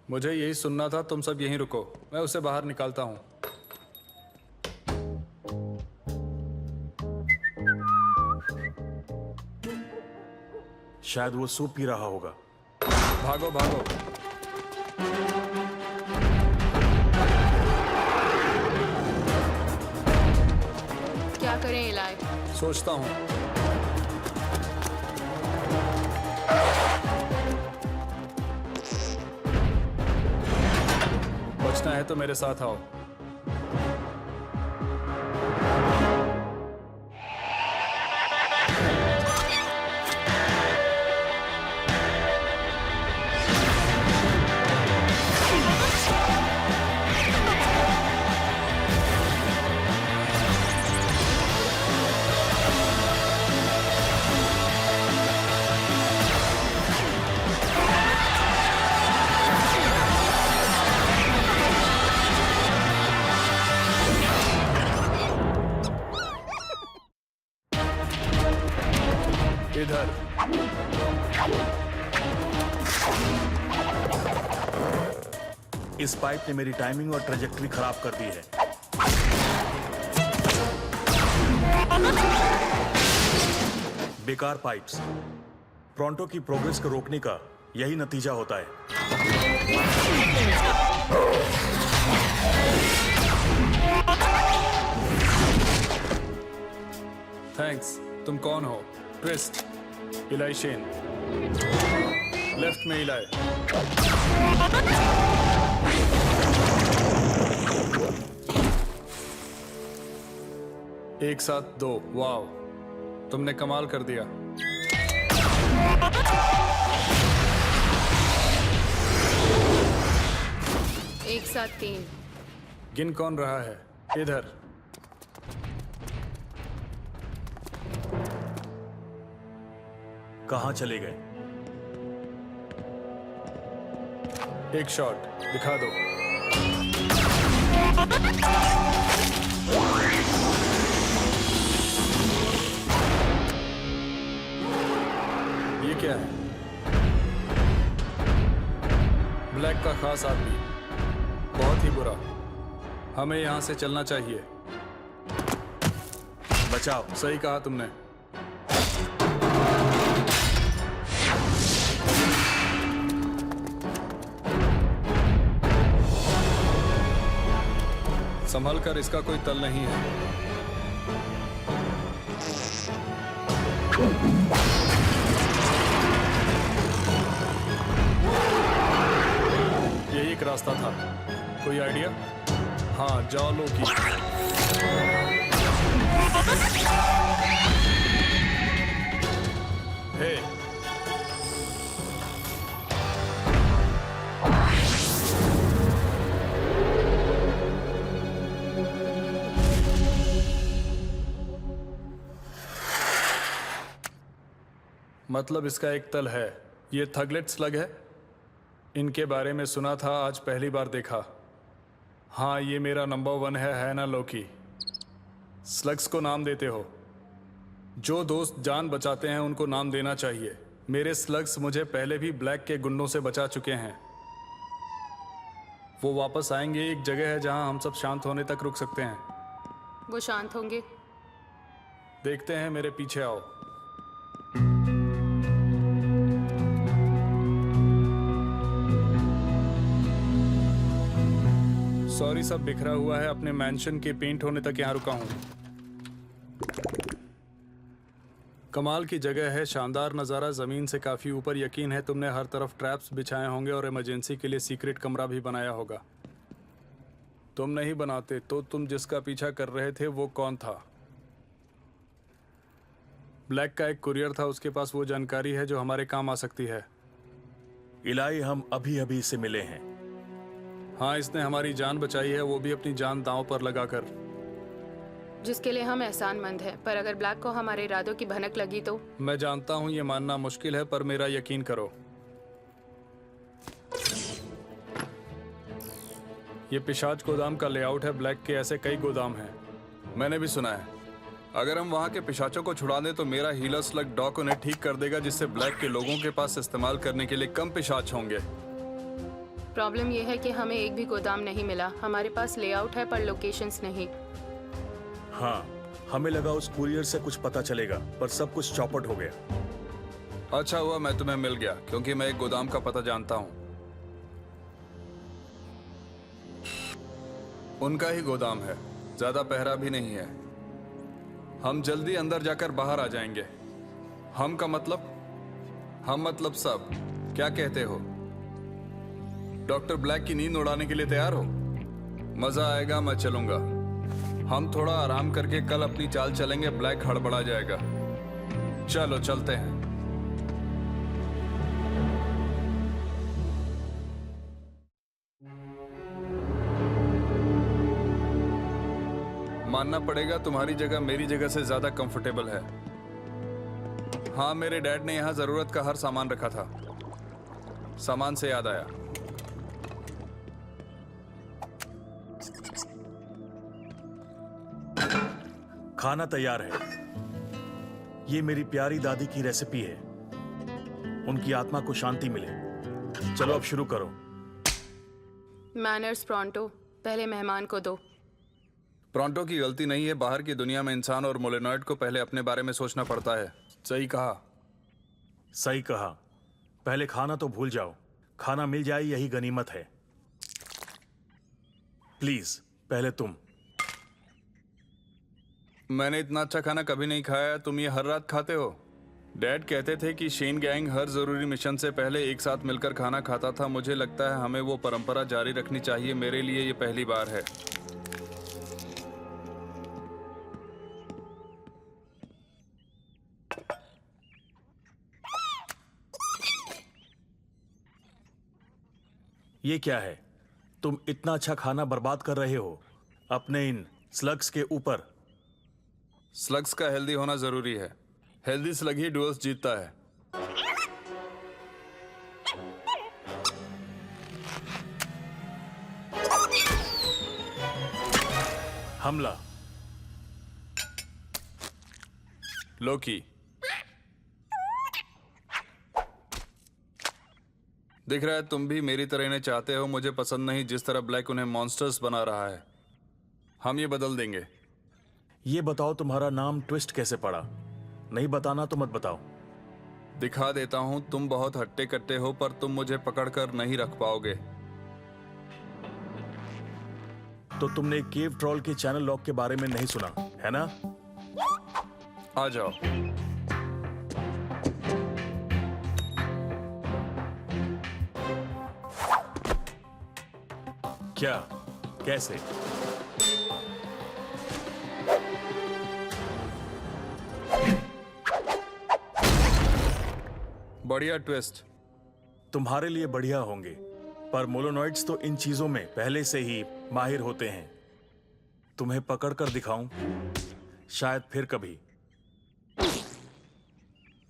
मुझे यही सुनना था। तुम सब यहीं रुको, मैं उसे बाहर निकालता हूं। शायद वो सूप पी रहा होगा। भागो भागो। क्या करें इलाई? सोचता हूं। बचना है तो मेरे साथ आओ। इस पाइप ने मेरी टाइमिंग और ट्रेजेक्टरी खराब कर दी है। बेकार पाइप्स। प्रोंटो की प्रोग्रेस को रोकने का यही नतीजा होता है। थैंक्स। तुम कौन हो? ट्विस्ट। इलाई शेन। लेफ्ट में इलाई। एक साथ दो। वाव, तुमने कमाल कर दिया। एक साथ 3। गिन कौन रहा है? इधर। कहां चले गए? एक शॉट दिखा दो। ये क्या है? ब्लैक का खास आदमी। बहुत ही बुरा। हमें यहां से चलना चाहिए। बचाओ। सही कहा तुमने। संभल कर, इसका कोई तल नहीं है। यही एक रास्ता था। कोई आइडिया? हाँ, जाओ लोकी। हे, मतलब इसका एक तल है। ये थगलेट स्लग है। इनके बारे में सुना था, आज पहली बार देखा। हाँ, ये मेरा नंबर 1 है ना लोकी? स्लग्स को नाम देते हो। जो दोस्त जान बचाते हैं उनको नाम देना चाहिए। मेरे स्लग्स मुझे पहले भी ब्लैक के गुंडों से बचा चुके हैं। वो वापस आएंगे। एक जगह है जहां हम सब शांत होने तक रुक सकते हैं। वो शांत होंगे? देखते हैं, मेरे पीछे आओ। सॉरी, सब बिखरा हुआ है। अपने मैंशन के पेंट होने तक यहाँ रुका हूँ। कमाल की जगह है, शानदार नज़ारा, ज़मीन से काफ़ी ऊपर। यकीन है तुमने हर तरफ ट्रैप्स बिछाए होंगे और इमरजेंसी के लिए सीक्रेट कमरा भी बनाया होगा। तुम नहीं बनाते तो तुम जिसका पीछा कर रहे थे वो कौन था? ब्लैक का एक कुरियर था, उसके पास वो जानकारी है जो हमारे काम आ सकती है। इलाई, हम अभी अभी इससे मिले हैं। हाँ, इसने हमारी जान बचाई है, वो भी अपनी जान दांव पर लगाकर। जिसके लिए हम एहसानमंद हैं। पर अगर ब्लैक को हमारे इरादों की भनक लगी तो? मैं जानता हूँ ये मानना मुश्किल है, पर मेरा यकीन करो। ये पिशाच गोदाम का लेआउट है। ब्लैक के ऐसे कई गोदाम हैं। मैंने भी सुना है अगर हम वहाँ के पिशाचों को छुड़ा दें तो मेरा हीलर स्लग डॉक उन्हें ठीक कर देगा, जिससे ब्लैक के लोगों के पास इस्तेमाल करने के लिए कम पिशाच होंगे। प्रॉब्लम यह है कि हमें एक भी गोदाम नहीं मिला। हमारे पास लेआउट है पर लोकेशंस नहीं। हाँ, हमें लगा उस कुरियर से कुछ पता चलेगा, पर सब कुछ चौपट हो गया। अच्छा हुआ मैं तुम्हें मिल गया, क्योंकि मैं एक गोदाम का पता जानता हूँ। उनका ही गोदाम है, ज्यादा पहरा भी नहीं है। हम जल्दी अंदर जाकर बाहर आ जाएंगे। हम का मतलब? हम मतलब सब। क्या कहते हो? डॉक्टर ब्लैक की नींद उड़ाने के लिए तैयार हो? मजा आएगा, मैं चलूंगा। हम थोड़ा आराम करके कल अपनी चाल चलेंगे। ब्लैक हड़बड़ा जाएगा। चलो चलते हैं। मानना पड़ेगा तुम्हारी जगह मेरी जगह से ज्यादा कंफर्टेबल है। हाँ, मेरे डैड ने यहाँ जरूरत का हर सामान रखा था। सामान से याद आया, खाना तैयार है। ये मेरी प्यारी दादी की रेसिपी है। उनकी आत्मा को शांति मिले। चलो अब शुरू करो। मैनर्स प्रॉन्टो, पहले मेहमान को दो। प्रॉन्टो की गलती नहीं है। बाहर की दुनिया में इंसान और मोलेनॉइड को पहले अपने बारे में सोचना पड़ता है। सही कहा। सही कहा। पहले खाना तो भूल जाओ। खाना मिल जाए यही गनीमत है। प्लीज पहले तुम। मैंने इतना अच्छा खाना कभी नहीं खाया। तुम ये हर रात खाते हो? डैड कहते थे कि शेन गैंग हर जरूरी मिशन से पहले एक साथ मिलकर खाना खाता था। मुझे लगता है हमें वो परंपरा जारी रखनी चाहिए। मेरे लिए ये पहली बार है। ये क्या है? तुम इतना अच्छा खाना बर्बाद कर रहे हो अपने इन स्लग्स के ऊपर। स्लग्स का हेल्दी होना जरूरी है। हेल्दी स्लग ही डुअल्स जीतता है। हमला। लोकी, दिख रहा है तुम भी मेरी तरह इन्हें चाहते हो। मुझे पसंद नहीं जिस तरह ब्लैक उन्हें मॉन्स्टर्स बना रहा है। हम ये बदल देंगे। ये बताओ तुम्हारा नाम ट्विस्ट कैसे पड़ा? नहीं बताना तो मत बताओ। दिखा देता हूं। तुम बहुत हट्टे कट्टे हो पर तुम मुझे पकड़कर नहीं रख पाओगे। तो तुमने केव ट्रॉल के चैनल लॉक के बारे में नहीं सुना है ना? आ जाओ। क्या? कैसे? बढ़िया ट्विस्ट। तुम्हारे लिए बढ़िया होंगे, पर मोलोनॉइड्स तो इन चीजों में पहले से ही माहिर होते हैं। तुम्हें पकड़कर दिखाऊं? शायद फिर कभी।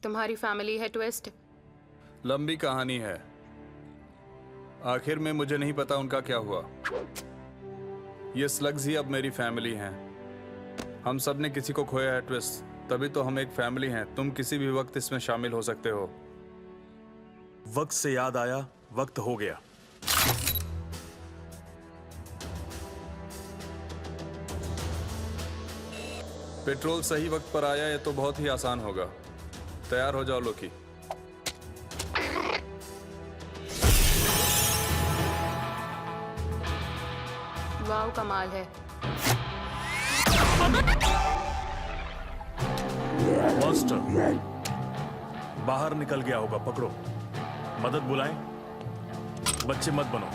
तुम्हारी फैमिली है ट्विस्ट। लंबी कहानी है। आखिर में मुझे नहीं पता उनका क्या हुआ। ये स्लग्स ही अब मेरी फैमिली हैं। हम सब ने किसी को खोया है ट्विस्ट, तभी तो हम एक फैमिली हैं। तुम किसी भी वक्त इसमें शामिल हो सकते हो। वक्त से याद आया, वक्त हो गया। पेट्रोल सही वक्त पर आया। ये तो बहुत ही आसान होगा। तैयार हो जाओ लोकी। वाव, कमाल है। मॉन्स्टर बाहर निकल गया होगा। पकड़ो। मदद बुलाएं? बच्चे मत बनो।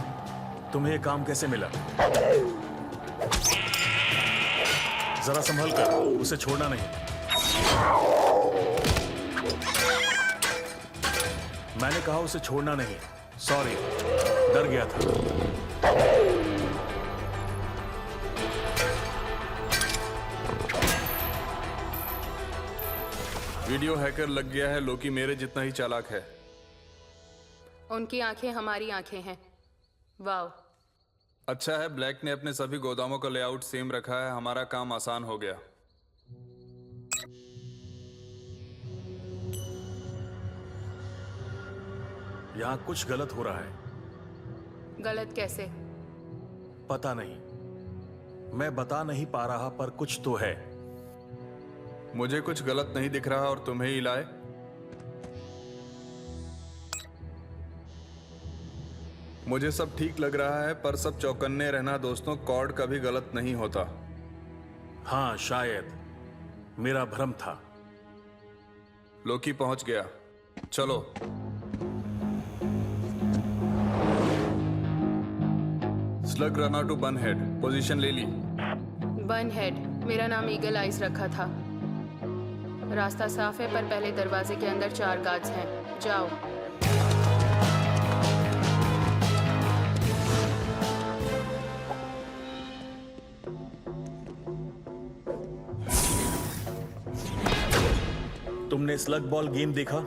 तुम्हें ये काम कैसे मिला? जरा संभल कर, उसे छोड़ना नहीं। मैंने कहा उसे छोड़ना नहीं। सॉरी, डर गया था। वीडियो हैकर लग गया है। लोकी मेरे जितना ही चालाक है। उनकी आंखें हमारी आंखें हैं। वाव। अच्छा है ब्लैक ने अपने सभी गोदामों का लेआउट सेम रखा है। हमारा काम आसान हो गया। यहां कुछ गलत हो रहा है। गलत कैसे? पता नहीं, मैं बता नहीं पा रहा, पर कुछ तो है। मुझे कुछ गलत नहीं दिख रहा और तुम्हें ही लाए। मुझे सब ठीक लग रहा है पर सब चौकन्ने रहना दोस्तों। कॉर्ड कभी गलत नहीं होता। हाँ, शायद मेरा भ्रम था। लोकी पहुंच गया। चलो। स्लग रन आउट टू बन हेड। पोजीशन ले ली। बन हेड, मेरा नाम ईगल आइज रखा था। रास्ता साफ है पर पहले दरवाजे के अंदर 4 गार्ड्स हैं। जाओ। तुमने स्लग बॉल गेम देखा?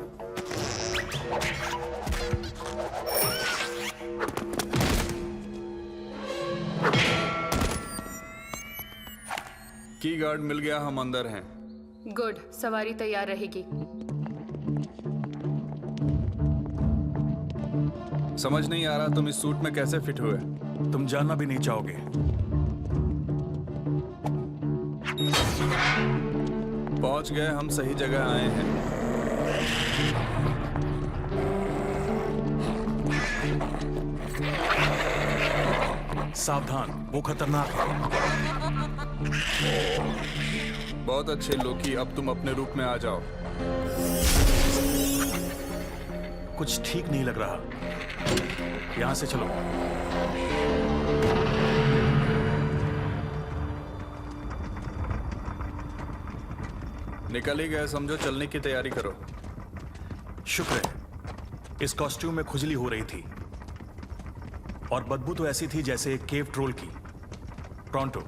की गार्ड मिल गया। हम अंदर हैं। गुड, सवारी तैयार रहेगी। समझ नहीं आ रहा तुम इस सूट में कैसे फिट हुए। तुम जानना भी नहीं चाहोगे। पहुंच गए, हम सही जगह आए हैं। सावधान, वो खतरनाक है। बहुत अच्छे लोकी, अब तुम अपने रूप में आ जाओ। कुछ ठीक नहीं लग रहा। यहां से चलो। निकल ही गए समझो, चलने की तैयारी करो। शुक्र है इस कॉस्ट्यूम में खुजली हो रही थी और बदबू तो ऐसी थी जैसे केव ट्रोल की। प्रॉन्टो।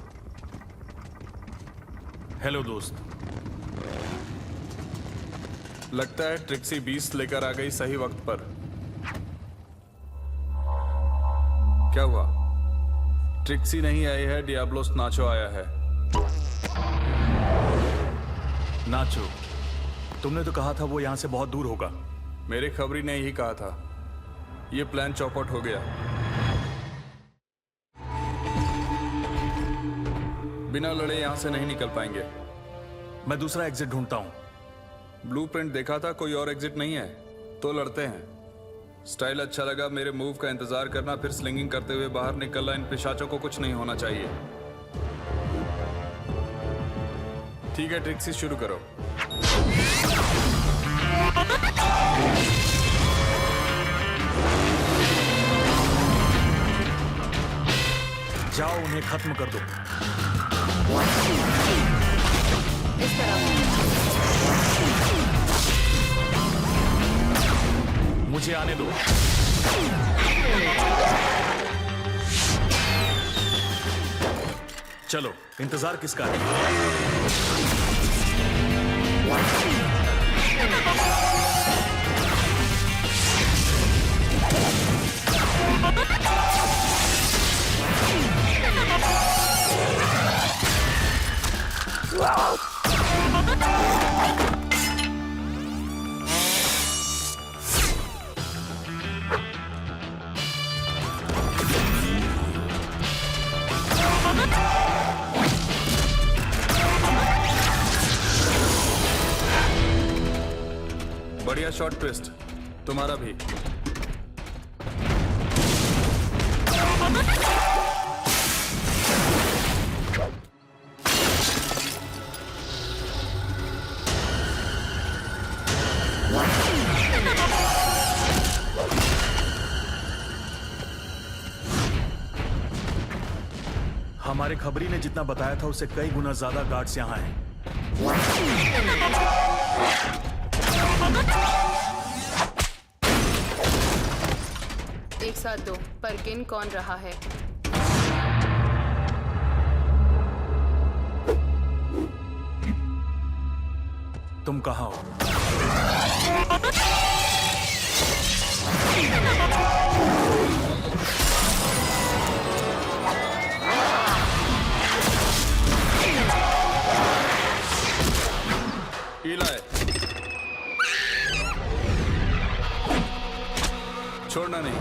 हेलो दोस्त। लगता है ट्रिक्सी 20 लेकर आ गई सही वक्त पर। क्या हुआ? ट्रिक्सी नहीं आई है, डियाब्लोस नाचो आया है। नाचो, तुमने तो कहा था वो यहां से बहुत दूर होगा। मेरे खबरी ने यही कहा था। ये प्लान चौपट हो गया। बिना लड़े यहां से नहीं निकल पाएंगे। मैं दूसरा एग्जिट ढूंढता हूं। ब्लूप्रिंट देखा था, कोई और एग्जिट नहीं है तो लड़ते हैं। स्टाइल अच्छा लगा, मेरे मूव का इंतजार करना, फिर स्लिंगिंग करते हुए बाहर निकलना। इन पिशाचों को कुछ नहीं होना चाहिए। ठीक है ट्रिक्सी, शुरू करो। जाओ, उन्हें खत्म कर दो। इस तरह मुझे आने दो। चलो, इंतजार किसका है? बढ़िया शॉट ट्विस्ट, तुम्हारा भी। हमारे खबरी ने जितना बताया था उससे कई गुना ज्यादा गार्ड्स यहां हैं। एक साथ दो, पर गिन कौन रहा है? तुम कहाँ हो? इलाय, छोड़ना नहीं।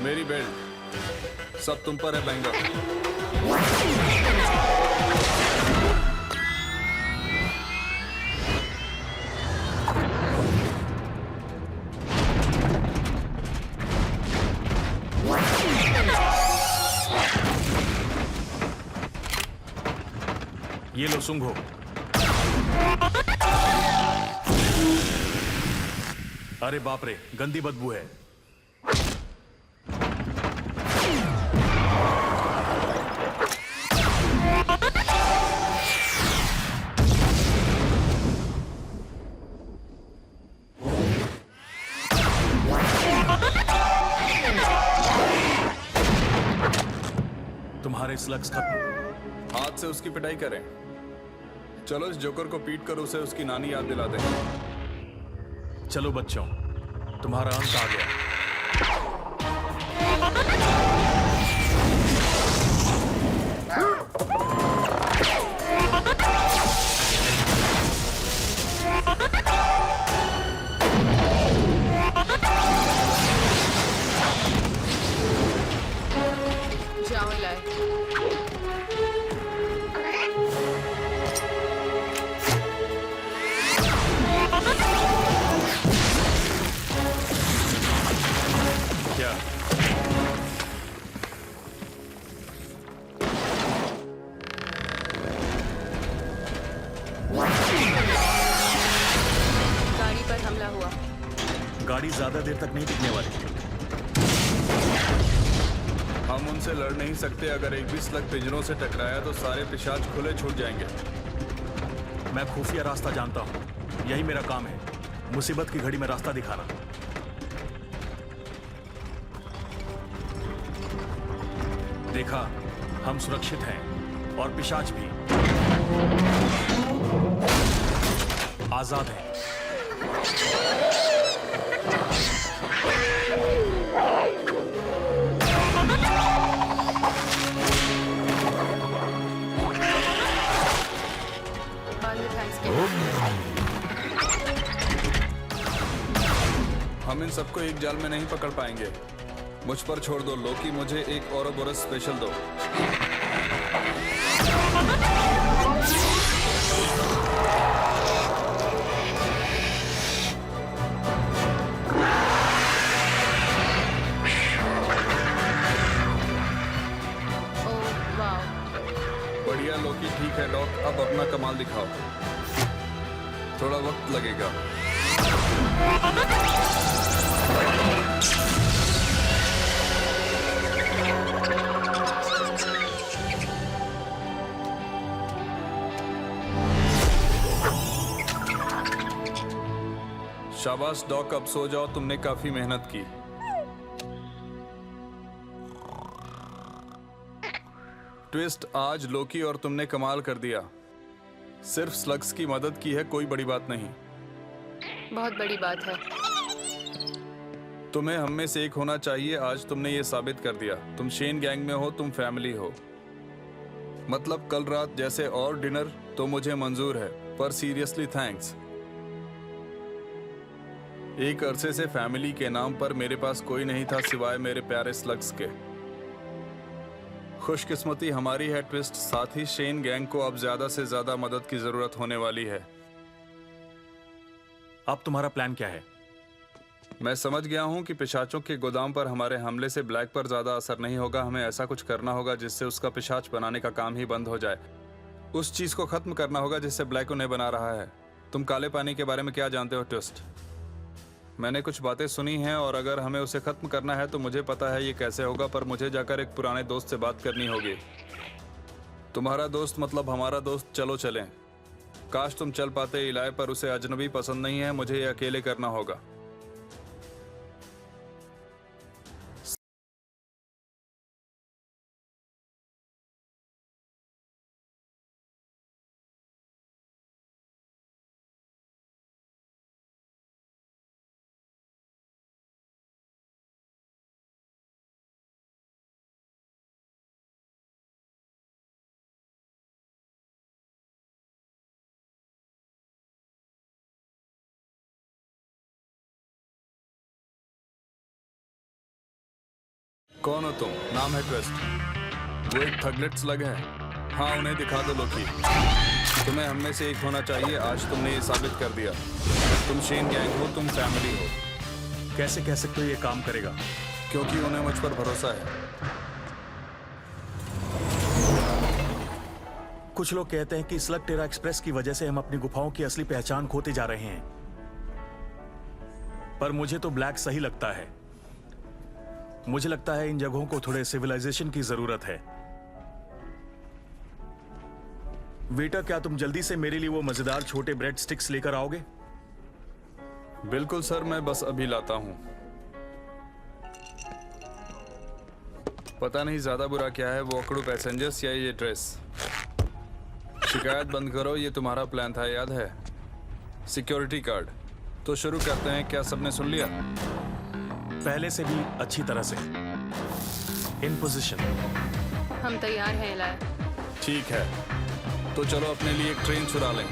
मेरी बेल्ट, सब तुम पर है बैंगर। ये लो सुंघो। अरे बाप रे, गंदी बदबू है। तुम्हारे स्लग्स खत्म। हाथ से उसकी पिटाई करें। चलो इस जोकर को पीट कर उसे उसकी नानी याद दिला दें। चलो बच्चों, तुम्हारा अंत आ गया। क्या? गाड़ी पर हमला हुआ। गाड़ी ज्यादा देर तक नहीं टिकने वाली। हम उनसे लड़ नहीं सकते। अगर एक भी स्लग पिंजरों से टकराया तो सारे पिशाच खुले छूट जाएंगे। मैं खुफिया रास्ता जानता हूँ, यही मेरा काम है, मुसीबत की घड़ी में रास्ता दिखाना। देखा, हम सुरक्षित हैं और पिशाच भी आजाद हैं। हम इन सबको एक जाल में नहीं पकड़ पाएंगे। मुझ पर छोड़ दो लोकी, मुझे एक ओरोबोरस स्पेशल दो। बढ़िया लोकी, ठीक है डॉक, अब अपना कमाल दिखाओ। थोड़ा वक्त लगेगा। शाबाश डॉक, अब सो जाओ, तुमने काफी मेहनत की। ट्विस्ट, आज लोकी और तुमने कमाल कर दिया। सिर्फ स्लग्स की मदद की है, कोई बड़ी बात नहीं। बहुत बड़ी बात है। तुम्हें हम में से एक होना चाहिए। आज तुमने ये साबित कर दिया। तुम शेन गैंग में हो, तुम फैमिली हो। मतलब कल रात जैसे और डिनर तो मुझे मंजूर है, पर सीरियसली थैंक्स। एक अरसे से फैमिली के नाम पर मेरे पास कोई नहीं था सिवाय मेरे प्यारे स्लग्स के। खुशकिस्मती हमारी है ट्विस्ट, साथ ही शेन गैंग को अब ज्यादा से ज्यादा मदद की जरूरत होने वाली है। अब तुम्हारा प्लान क्या है? मैं समझ गया हूं कि पिशाचों के गोदाम पर हमारे हमले से ब्लैक पर ज्यादा असर नहीं होगा। हमें ऐसा कुछ करना होगा जिससे उसका पिशाच बनाने का काम ही बंद हो जाए। उस चीज को खत्म करना होगा जिससे ब्लैक उन्हें बना रहा है। तुम काले पानी के बारे में क्या जानते हो ट्विस्ट? मैंने कुछ बातें सुनी हैं और अगर हमें उसे खत्म करना है तो मुझे पता है ये कैसे होगा, पर मुझे जाकर एक पुराने दोस्त से बात करनी होगी। तुम्हारा दोस्त मतलब हमारा दोस्त। चलो चलें। काश तुम चल पाते इलाय, पर उसे अजनबी पसंद नहीं है। मुझे ये अकेले करना होगा। कौन हो तुम? नाम है ट्विस्ट। वो एक थगलेट स्लग है। हाँ, उन्हें दिखा दो लोकी। तुम्हें हम में से एक होना चाहिए। आज तुमने ये साबित कर दिया। तुम शेन गैंग हो, तुम फैमिली हो। कैसे कह सकते हो ये काम करेगा? क्योंकि उन्हें मुझ पर भरोसा है। कुछ लोग कहते हैं कि स्लग टेरा एक्सप्रेस की वजह से हम अपनी गुफाओं की असली पहचान खोते जा रहे हैं, पर मुझे तो ब्लैक सही लगता है। मुझे लगता है इन जगहों को थोड़े सिविलाइजेशन की जरूरत है। वेटर, क्या तुम जल्दी से मेरे लिए वो मजेदार छोटे ब्रेड स्टिक्स लेकर आओगे? बिल्कुल सर, मैं बस अभी लाता हूं। पता नहीं ज्यादा बुरा क्या है, वो अकड़ू पैसेंजर्स या ये ड्रेस। शिकायत बंद करो, ये तुम्हारा प्लान था, याद है? Security guard. तो शुरू करते हैं। क्या सबने सुन लिया? पहले से भी अच्छी तरह से। इन पोजीशन। हम तैयार हैं इलाय। ठीक है, तो चलो अपने लिए एक ट्रेन चुरा लें।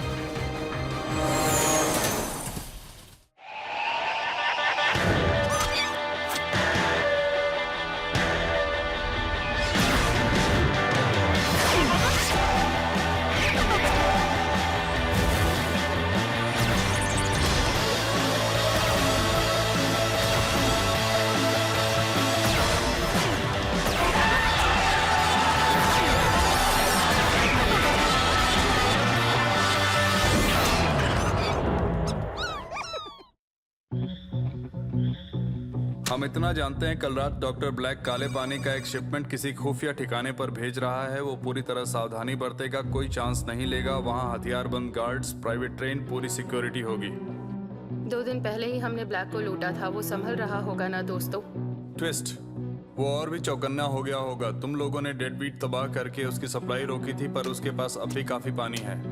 हम इतना जानते हैं, कल रात डॉक्टर ब्लैक काले पानी का एक शिपमेंट किसी खुफिया ठिकाने पर भेज रहा है। वो पूरी तरह सावधानी बरतेगा, कोई चांस नहीं लेगा। वहाँ हथियारबंद गार्ड्स, प्राइवेट ट्रेन, पूरी सिक्योरिटी होगी। 2 दिन पहले ही हमने ब्लैक को लूटा था, वो संभल रहा होगा ना दोस्तों। ट्विस्ट, वो और भी चौकन्ना हो गया होगा। तुम लोगों ने डेडबीट तबाह करके उसकी सप्लाई रोकी थी, पर उसके पास अब भी काफी पानी है।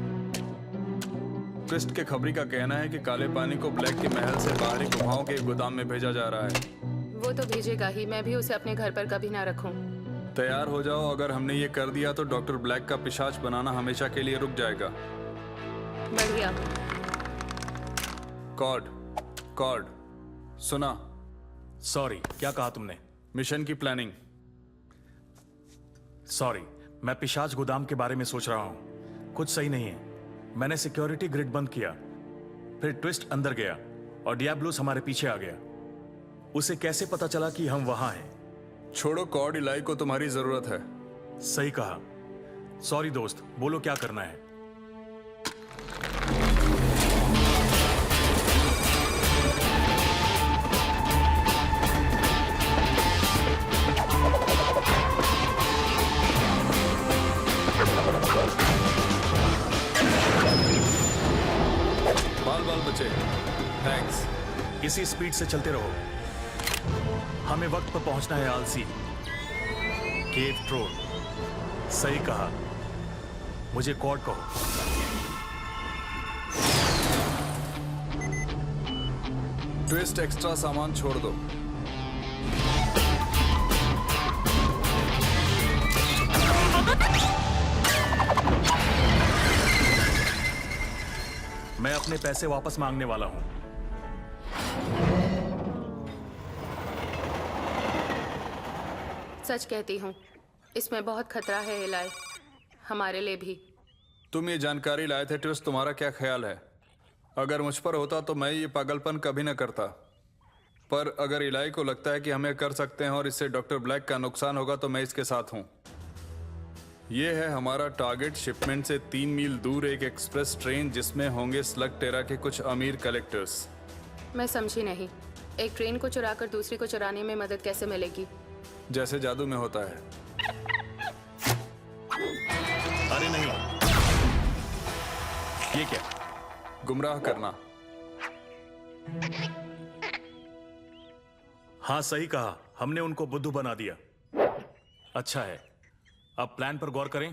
ट्विस्ट के खबरी का कहना है कि काले पानी को ब्लैक के महल से बाहरी गुफाओं के एक गोदाम में भेजा जा रहा है। वो तो भेजेगा ही, मैं भी उसे अपने घर पर कभी ना रखूं। तैयार हो जाओ, अगर हमने ये कर दिया तो डॉक्टर ब्लैक का पिशाच बनाना हमेशा के लिए रुक जाएगा। बढ़िया। कॉर्ड, सुना? सॉरी, क्या कहा तुमने? मिशन की प्लानिंग। सॉरी, मैं पिशाच गोदाम के बारे में सोच रहा हूं। कुछ सही नहीं है। मैंने सिक्योरिटी ग्रिड बंद किया, फिर ट्विस्ट अंदर गया और डियाब्लोस हमारे पीछे आ गया। उसे कैसे पता चला कि हम वहां हैं? छोड़ो कॉर्ड, इलाई को तुम्हारी जरूरत है। सही कहा। सॉरी दोस्त, बोलो क्या करना है? बाल बचे। थैंक्स। इसी स्पीड से चलते रहो। हमें वक्त पर पहुंचना है आलसी। केव ट्रोल। सही कहा। मुझे कॉर्ड कहो। ट्विस्ट, एक्स्ट्रा सामान छोड़ दो। मैं अपने पैसे वापस मांगने वाला हूं। सच कहती हूँ, इसमें बहुत खतरा है इलाई, हमारे लिए भी। तुम ये जानकारी लाए थे ट्विस्ट, तुम्हारा क्या ख्याल है? अगर मुझ पर होता तो मैं ये पागलपन कभी न करता, पर अगर इलाई को लगता है कि हमें कर सकते हैं और इससे डॉक्टर ब्लैक का नुकसान होगा तो मैं इसके साथ हूँ। ये है हमारा टारगेट। शिपमेंट से 3 मील दूर एक एक्सप्रेस ट्रेन जिसमें होंगे स्लग टेरा के कुछ अमीर कलेक्टर्स। मैं समझी नहीं, एक ट्रेन को चुराकर दूसरी को चुराने में मदद कैसे मिलेगी? जैसे जादू में होता है। अरे नहीं, ये क्या? गुमराह करना। हाँ सही कहा, हमने उनको बुद्धू बना दिया। अच्छा है, अब प्लान पर गौर करें।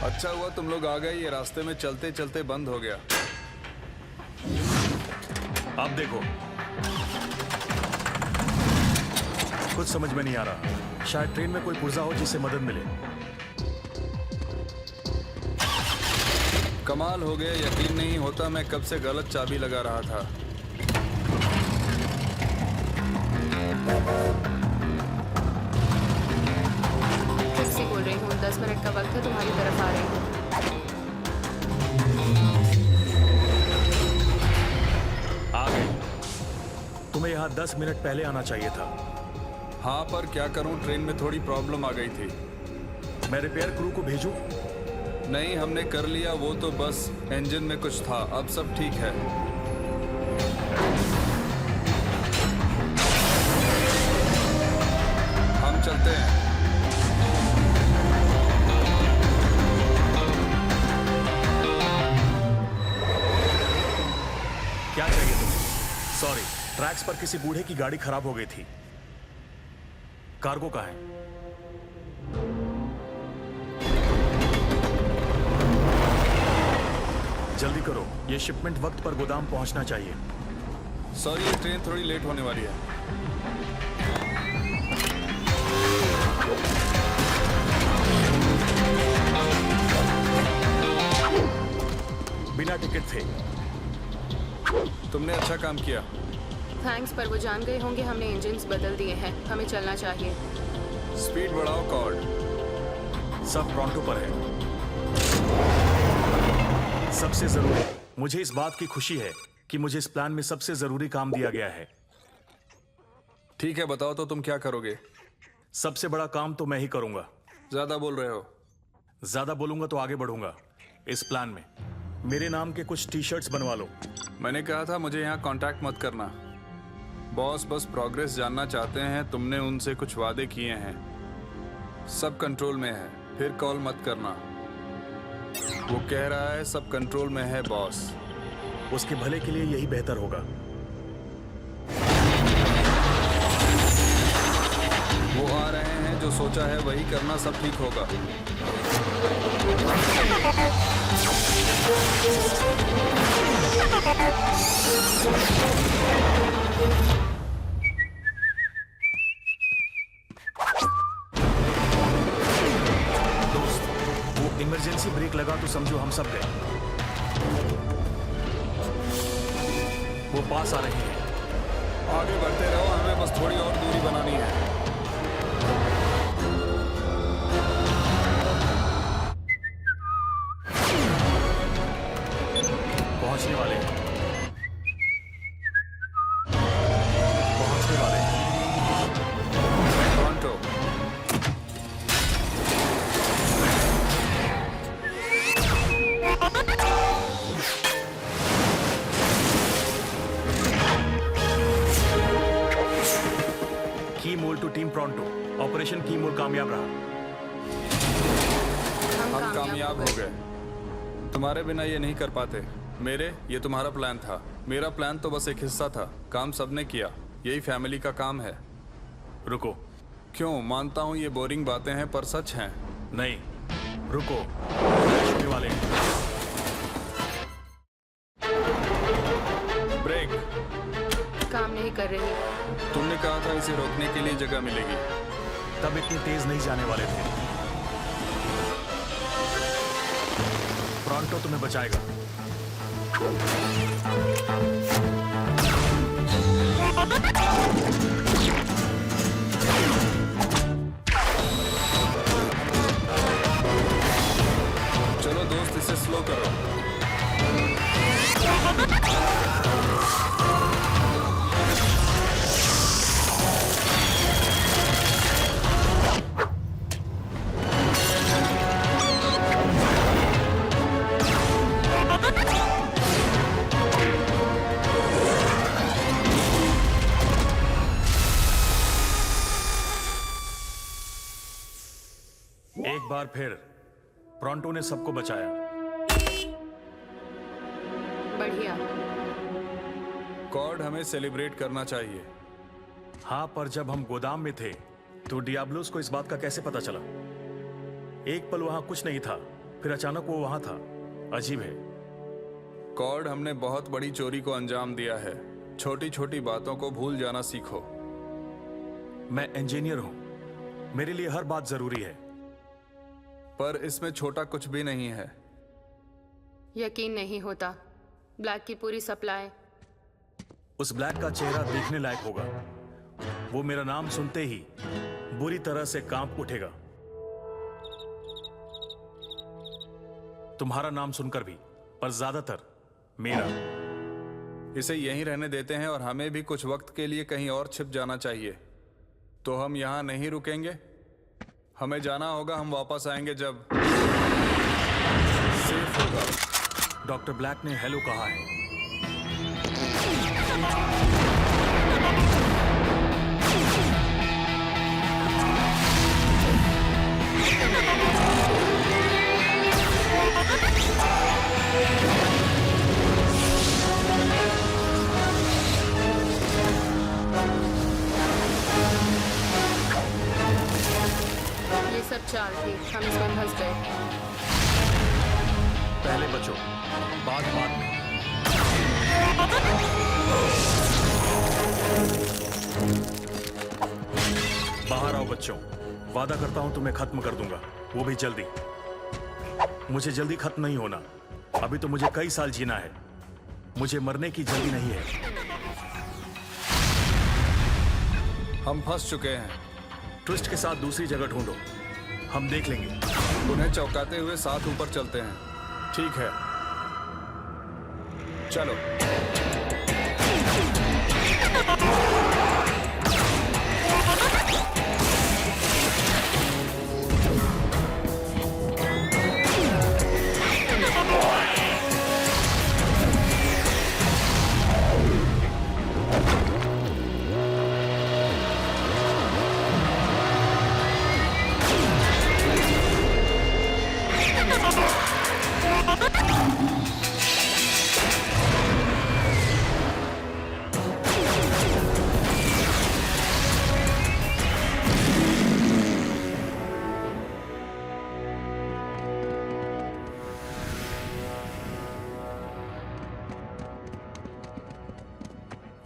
अच्छा हुआ तुम लोग आ गए, ये रास्ते में चलते चलते बंद हो गया। अब देखो, कुछ समझ में नहीं आ रहा। शायद ट्रेन में कोई पुर्जा हो जिससे मदद मिले। कमाल हो गया, यकीन नहीं होता मैं कब से गलत चाबी लगा रहा था। किससे बोल रही हूँ? 10 मिनट का वक्त है, तुम्हारी तरफ आ रही हूँ। आ गए। तुम्हें यहाँ 10 मिनट पहले आना चाहिए था। हाँ, पर क्या करूं, ट्रेन में थोड़ी प्रॉब्लम आ गई थी। मैं रिपेयर क्रू को भेजूं? नहीं, हमने कर लिया, वो तो बस इंजन में कुछ था, अब सब ठीक है। हम चलते हैं। क्या चाहिए तुम्हें? सॉरी, ट्रैक्स पर किसी बूढ़े की गाड़ी खराब हो गई थी। कार्गो कहाँ है? जल्दी करो, ये शिपमेंट वक्त पर गोदाम पहुंचना चाहिए। सॉरी, ये ट्रेन थोड़ी लेट होने वाली है। बिना टिकट थे। तुमने अच्छा काम किया। थैंक्स, पर वो जान गए होंगे हमने इंजन्स बदल दिए हैं, हमें चलना चाहिए। स्पीड बढ़ाओ कॉर्ड। सब टोरंटो पर है। सबसे जरूरी, मुझे इस बात की खुशी है कि मुझे इस प्लान में सबसे जरूरी काम दिया गया है। ठीक है, बताओ तो तुम क्या करोगे? सबसे बड़ा काम तो मैं ही करूंगा। ज्यादा बोल रहे हो। ज्यादा बोलूंगा तो आगे बढ़ूंगा। इस प्लान में मेरे नाम के कुछ टी शर्ट्स बनवा लो। मैंने कहा था मुझे यहाँ कांटेक्ट मत करना। बॉस बस प्रोग्रेस जानना चाहते हैं। तुमने उनसे कुछ वादे किए हैं, सब कंट्रोल में है, फिर कॉल मत करना। वो कह रहा है सब कंट्रोल में है बॉस। उसके भले के लिए यही बेहतर होगा। वो आ रहे हैं, जो सोचा है वही करना, सब ठीक होगा। दोस्त, वो इमरजेंसी ब्रेक लगा तो समझो हम सब गए। वो पास आ रहे हैं। आगे बढ़ते रहो, हमें बस थोड़ी और दूरी बनानी है। पहुंचने वाले हैं। पहुंचने वाले हैं। टोरंटो। की मोल टू टीम टोरंटो। ऑपरेशन की मोल कामयाब रहा। हम कामयाब हो गए। तुम्हारे बिना ये नहीं कर पाते। ये तुम्हारा प्लान था। मेरा प्लान तो बस एक हिस्सा था। काम सबने किया, यही फैमिली का काम है। रुको। क्यों? मानता हूँ ये बोरिंग बातें हैं, पर सच हैं। नहीं, रुको। क्रैश होने वाले हैं। ब्रेक। काम नहीं कर रही। तुमने कहा था इसे रोकने के लिए जगह मिलेगी। तब इतनी तेज नहीं जाने वाले थे। टोरंटो तुम्हें बचाएगा। चलो दोस्त, इसे स्लो करो। एक बार फिर टोरंटो ने सबको बचाया। बढ़िया। कॉर्ड, हमें सेलिब्रेट करना चाहिए। हाँ, पर जब हम गोदाम में थे तो डियाब्लोस को इस बात का कैसे पता चला? एक पल वहां कुछ नहीं था, फिर अचानक वो वहां था। अजीब है। कॉर्ड, हमने बहुत बड़ी चोरी को अंजाम दिया है। छोटी छोटी बातों को भूल जाना सीखो। मैं इंजीनियर हूं, मेरे लिए हर बात जरूरी है। पर इसमें छोटा कुछ भी नहीं है। यकीन नहीं होता। ब्लैक की पूरी सप्लाई। उस ब्लैक का चेहरा देखने लायक होगा। वो मेरा नाम सुनते ही बुरी तरह से कांप उठेगा। तुम्हारा नाम सुनकर भी, पर ज्यादातर मेरा। इसे यहीं रहने देते हैं और हमें भी कुछ वक्त के लिए कहीं और छिप जाना चाहिए। तो हम यहाँ नहीं रुकेंगे। हमें जाना होगा। हम वापस आएंगे जब सेफ होगा। डॉक्टर ब्लैक ने हेलो कहा है। ये सब चाल थी, हम इसमें फंस गए। पहले बचो, बाद में। बाहर आओ बच्चों। वादा करता हूं तुम्हें खत्म कर दूंगा, वो भी जल्दी। मुझे जल्दी खत्म नहीं होना। अभी तो मुझे कई साल जीना है। मुझे मरने की जल्दी नहीं है। हम फंस चुके हैं। ट्विस्ट के साथ दूसरी जगह ढूंढो, हम देख लेंगे। उन्हें चौंकाते हुए साथ ऊपर चलते हैं। ठीक है, चलो।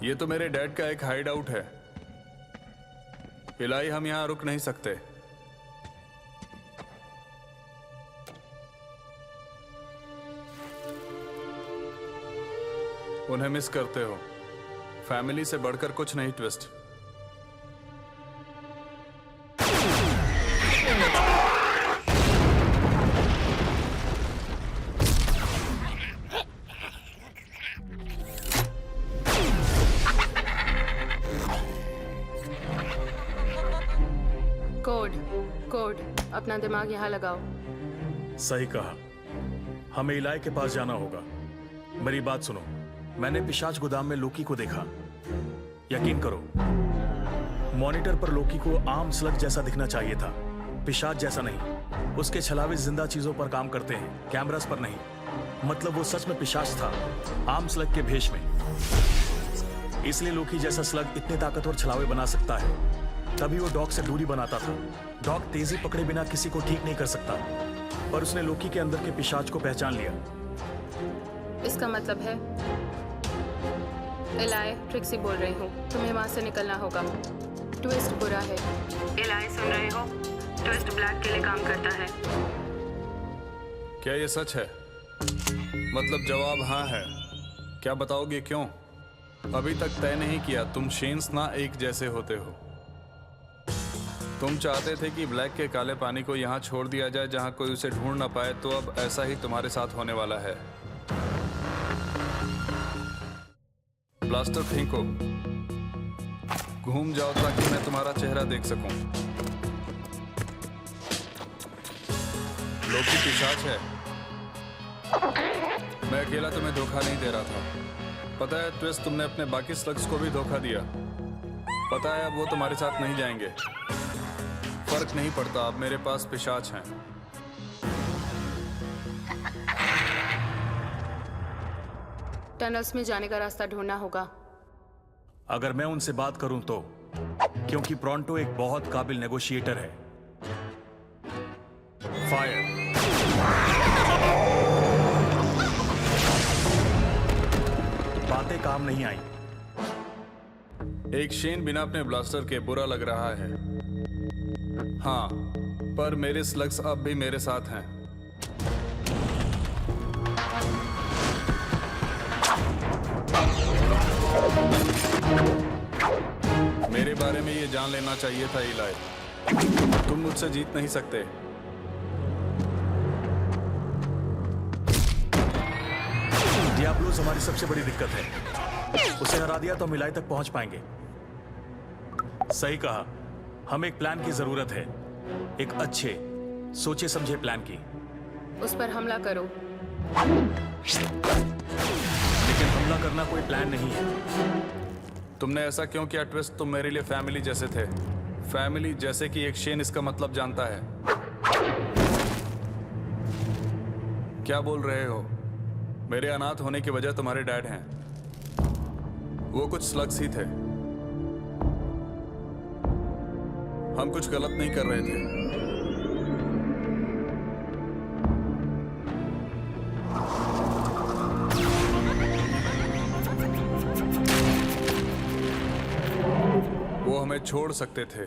ये तो मेरे डैड का एक हाइड आउट है। इलाई, हम यहाँ रुक नहीं सकते। उन्हें मिस करते हो। फैमिली से बढ़कर कुछ नहीं ट्विस्ट। कोड अपना दिमाग यहाँ लगाओ। सही कहा, हमें इलाई के पास जाना होगा। मेरी बात सुनो, मैंने पिशाच गोदाम में लोकी को देखा। यकीन करो, मॉनिटर पर लोकी को आम स्लग जैसा दिखना चाहिए था, पिशाच जैसा नहीं। उसके छलावे जिंदा चीजों पर काम करते हैं, कैमरास पर नहीं। मतलब वो सच में पिशाच था, आम स्लग के भेष में। इसलिए लोकी जैसा स्लग इतने ताकतवर छलावे बना सकता है। तभी वो डॉग से दूरी बनाता था। डॉग तेजी पकड़े बिना किसी को ठीक नहीं कर सकता, पर उसने लोकी के अंदर के पिशाच को पहचान लिया। इसका मतलब है इलाई, ट्रिक्सी बोल रही हूँ, तुम्हें वहां से निकलना होगा। ट्विस्ट बुरा है। इलाई, सुन रहे हो? ट्विस्ट ब्लैक के लिए काम करता है। क्या ये सच है? मतलब जवाब हाँ है। क्या बताओगे क्यों? अभी तक तय नहीं किया। तुम शेन्स ना एक जैसे होते हो। तुम चाहते थे कि ब्लैक के काले पानी को यहाँ छोड़ दिया जाए जहाँ कोई उसे ढूंढ ना पाए, तो अब ऐसा ही तुम्हारे साथ होने वाला है। ब्लास्टर फेंको, घूम जाओ ताकि मैं तुम्हारा चेहरा देख सकूं। लोकी पिशाच है। मैं अकेला तुम्हें धोखा नहीं दे रहा था। पता है ट्विस्ट, तुमने अपने बाकी स्लग्स को भी धोखा दिया। पता है अब वो तुम्हारे साथ नहीं जाएंगे। फर्क नहीं पड़ता, अब मेरे पास पिशाच हैं। टनल्स में जाने का रास्ता ढूंढना होगा। अगर मैं उनसे बात करूं तो, क्योंकि प्रोंटो एक बहुत काबिल नेगोशिएटर है। फायर। बातें काम नहीं आई। एक शेन बिना अपने ब्लास्टर के बुरा लग रहा है। हाँ, पर मेरे स्लग्स अब भी मेरे साथ हैं। मेरे बारे में ये जान लेना चाहिए था इलाई। तुम मुझसे जीत नहीं सकते। डियाब्लोस हमारी सबसे बड़ी दिक्कत है। उसे हरा दिया तो हम इलाई तक पहुंच पाएंगे। सही कहा, हमें एक प्लान की जरूरत है। एक अच्छे, सोचे समझे प्लान की। उस पर हमला करो। लेकिन हमला करना कोई प्लान नहीं है। तुमने ऐसा क्यों किया ट्विस्ट? तुम मेरे लिए फैमिली जैसे थे। फैमिली जैसे कि एक शेन इसका मतलब जानता है। क्या बोल रहे हो? मेरे अनाथ होने की वजह तुम्हारे डैड हैं। वो कुछ स्लग्स ही थे। हम कुछ गलत नहीं कर रहे थे। वो हमें छोड़ सकते थे,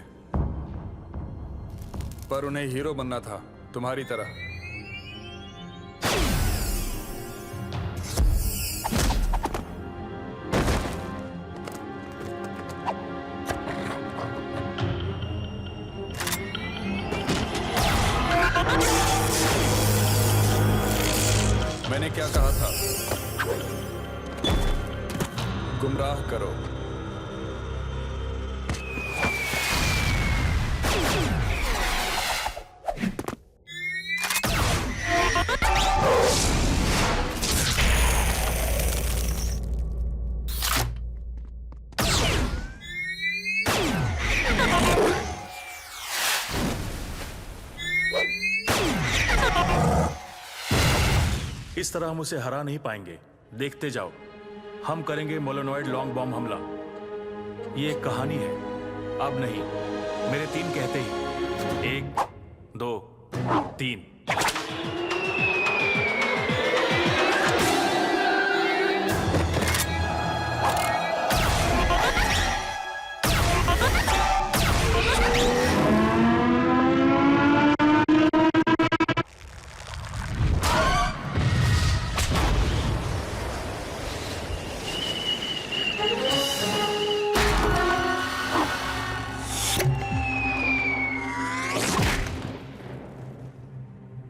पर उन्हें हीरो बनना था, तुम्हारी तरह। मैंने क्या कहा था? गुमराह करो। इस तरह हम उसे हरा नहीं पाएंगे। देखते जाओ, हम करेंगे मोलोनॉइड लॉन्ग बॉम्ब हमला। ये एक कहानी है, अब नहीं। मेरे 3 कहते ही 1 2 3।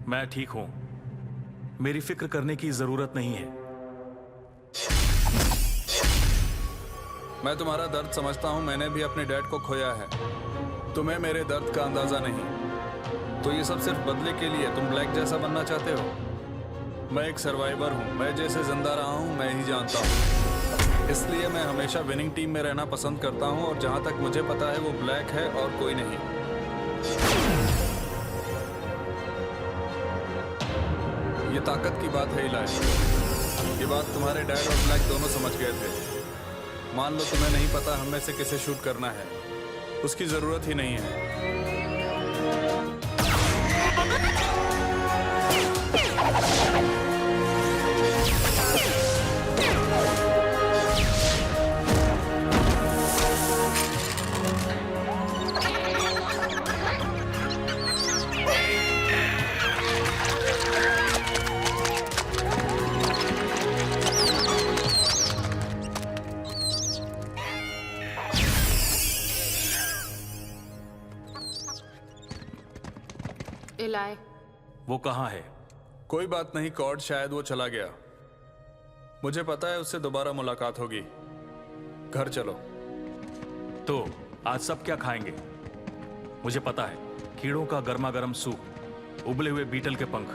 मैं ठीक हूं। मेरी फिक्र करने की जरूरत नहीं है। मैं तुम्हारा दर्द समझता हूँ, मैंने भी अपने डैड को खोया है। तुम्हें मेरे दर्द का अंदाजा नहीं। तो ये सब सिर्फ बदले के लिए तुम ब्लैक जैसा बनना चाहते हो? मैं एक सर्वाइवर हूँ, मैं जैसे जिंदा रहा हूँ मैं ही जानता हूँ। इसलिए मैं हमेशा विनिंग टीम में रहना पसंद करता हूँ, और जहाँ तक मुझे पता है वो ब्लैक है और कोई नहीं। ये ताकत की बात है इलाही। ये बात तुम्हारे डैड और ब्लैक दोनों समझ गए थे। मान लो तुम्हें नहीं पता हम में से किसे शूट करना है, उसकी जरूरत ही नहीं है। इलाय, वो कहाँ है? कोई बात नहीं कॉर्ड, शायद वो चला गया। मुझे पता है उससे दोबारा मुलाकात होगी। घर चलो। तो आज सब क्या खाएंगे? मुझे पता है, कीड़ों का गर्मा गर्म सूप, उबले हुए बीटल के पंख।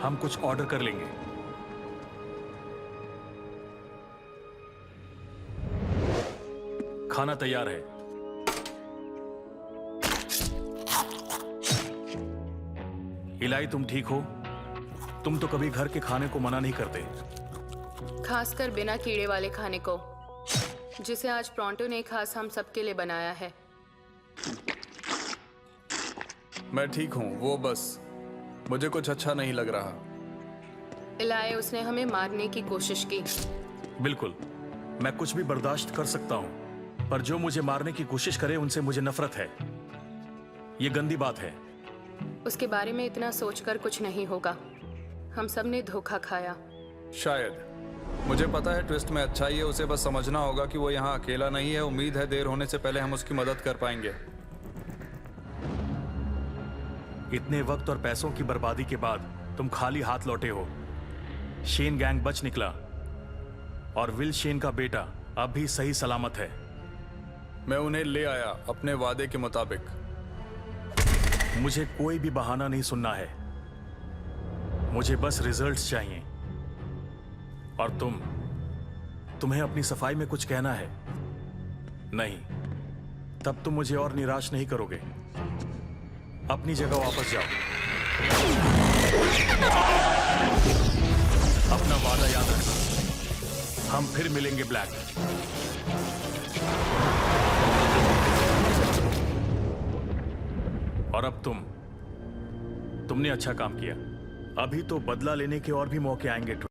हम कुछ ऑर्डर कर लेंगे। खाना तैयार है। इलाई, तुम ठीक हो? तुम तो कभी घर के खाने को मना नहीं करते। खासकर बिना कीड़े वाले खाने को, जिसे आज प्रॉन्टो ने खास हम सबके लिए बनाया है। मैं ठीक हूँ, वो बस मुझे कुछ अच्छा नहीं लग रहा। इलाय, उसने हमें मारने की कोशिश की। बिल्कुल, मैं कुछ भी बर्दाश्त कर सकता हूं, पर जो मुझे मारने की कोशिश करे उनसे मुझे नफरत है। ये गंदी बात है। उसके बारे में इतना सोचकर कुछ नहीं होगा। हम सब ने धोखा खाया। शायद। मुझे पता है ट्विस्ट में अच्छाई है, उसे बस समझना होगा कि वो यहाँ अकेला नहीं है। उम्मीद है देर होने से पहले हम उसकी मदद कर पाएंगे। इतने वक्त और पैसों की बर्बादी के बाद तुम खाली हाथ लौटे हो। शेन गैंग बच निकला और विल शेन का बेटा अब भी सही सलामत है। मैं उन्हें ले आया अपने वादे के मुताबिक। मुझे कोई भी बहाना नहीं सुनना है। मुझे बस रिजल्ट्स चाहिए। और तुम्हें अपनी सफाई में कुछ कहना है? नहीं, तब तुम मुझे और निराश नहीं करोगे। अपनी जगह वापस जाओ। अपना वादा याद रखना। हम फिर मिलेंगे ब्लैक। और अब तुमने अच्छा काम किया। अभी तो बदला लेने के और भी मौके आएंगे ट्विस्ट।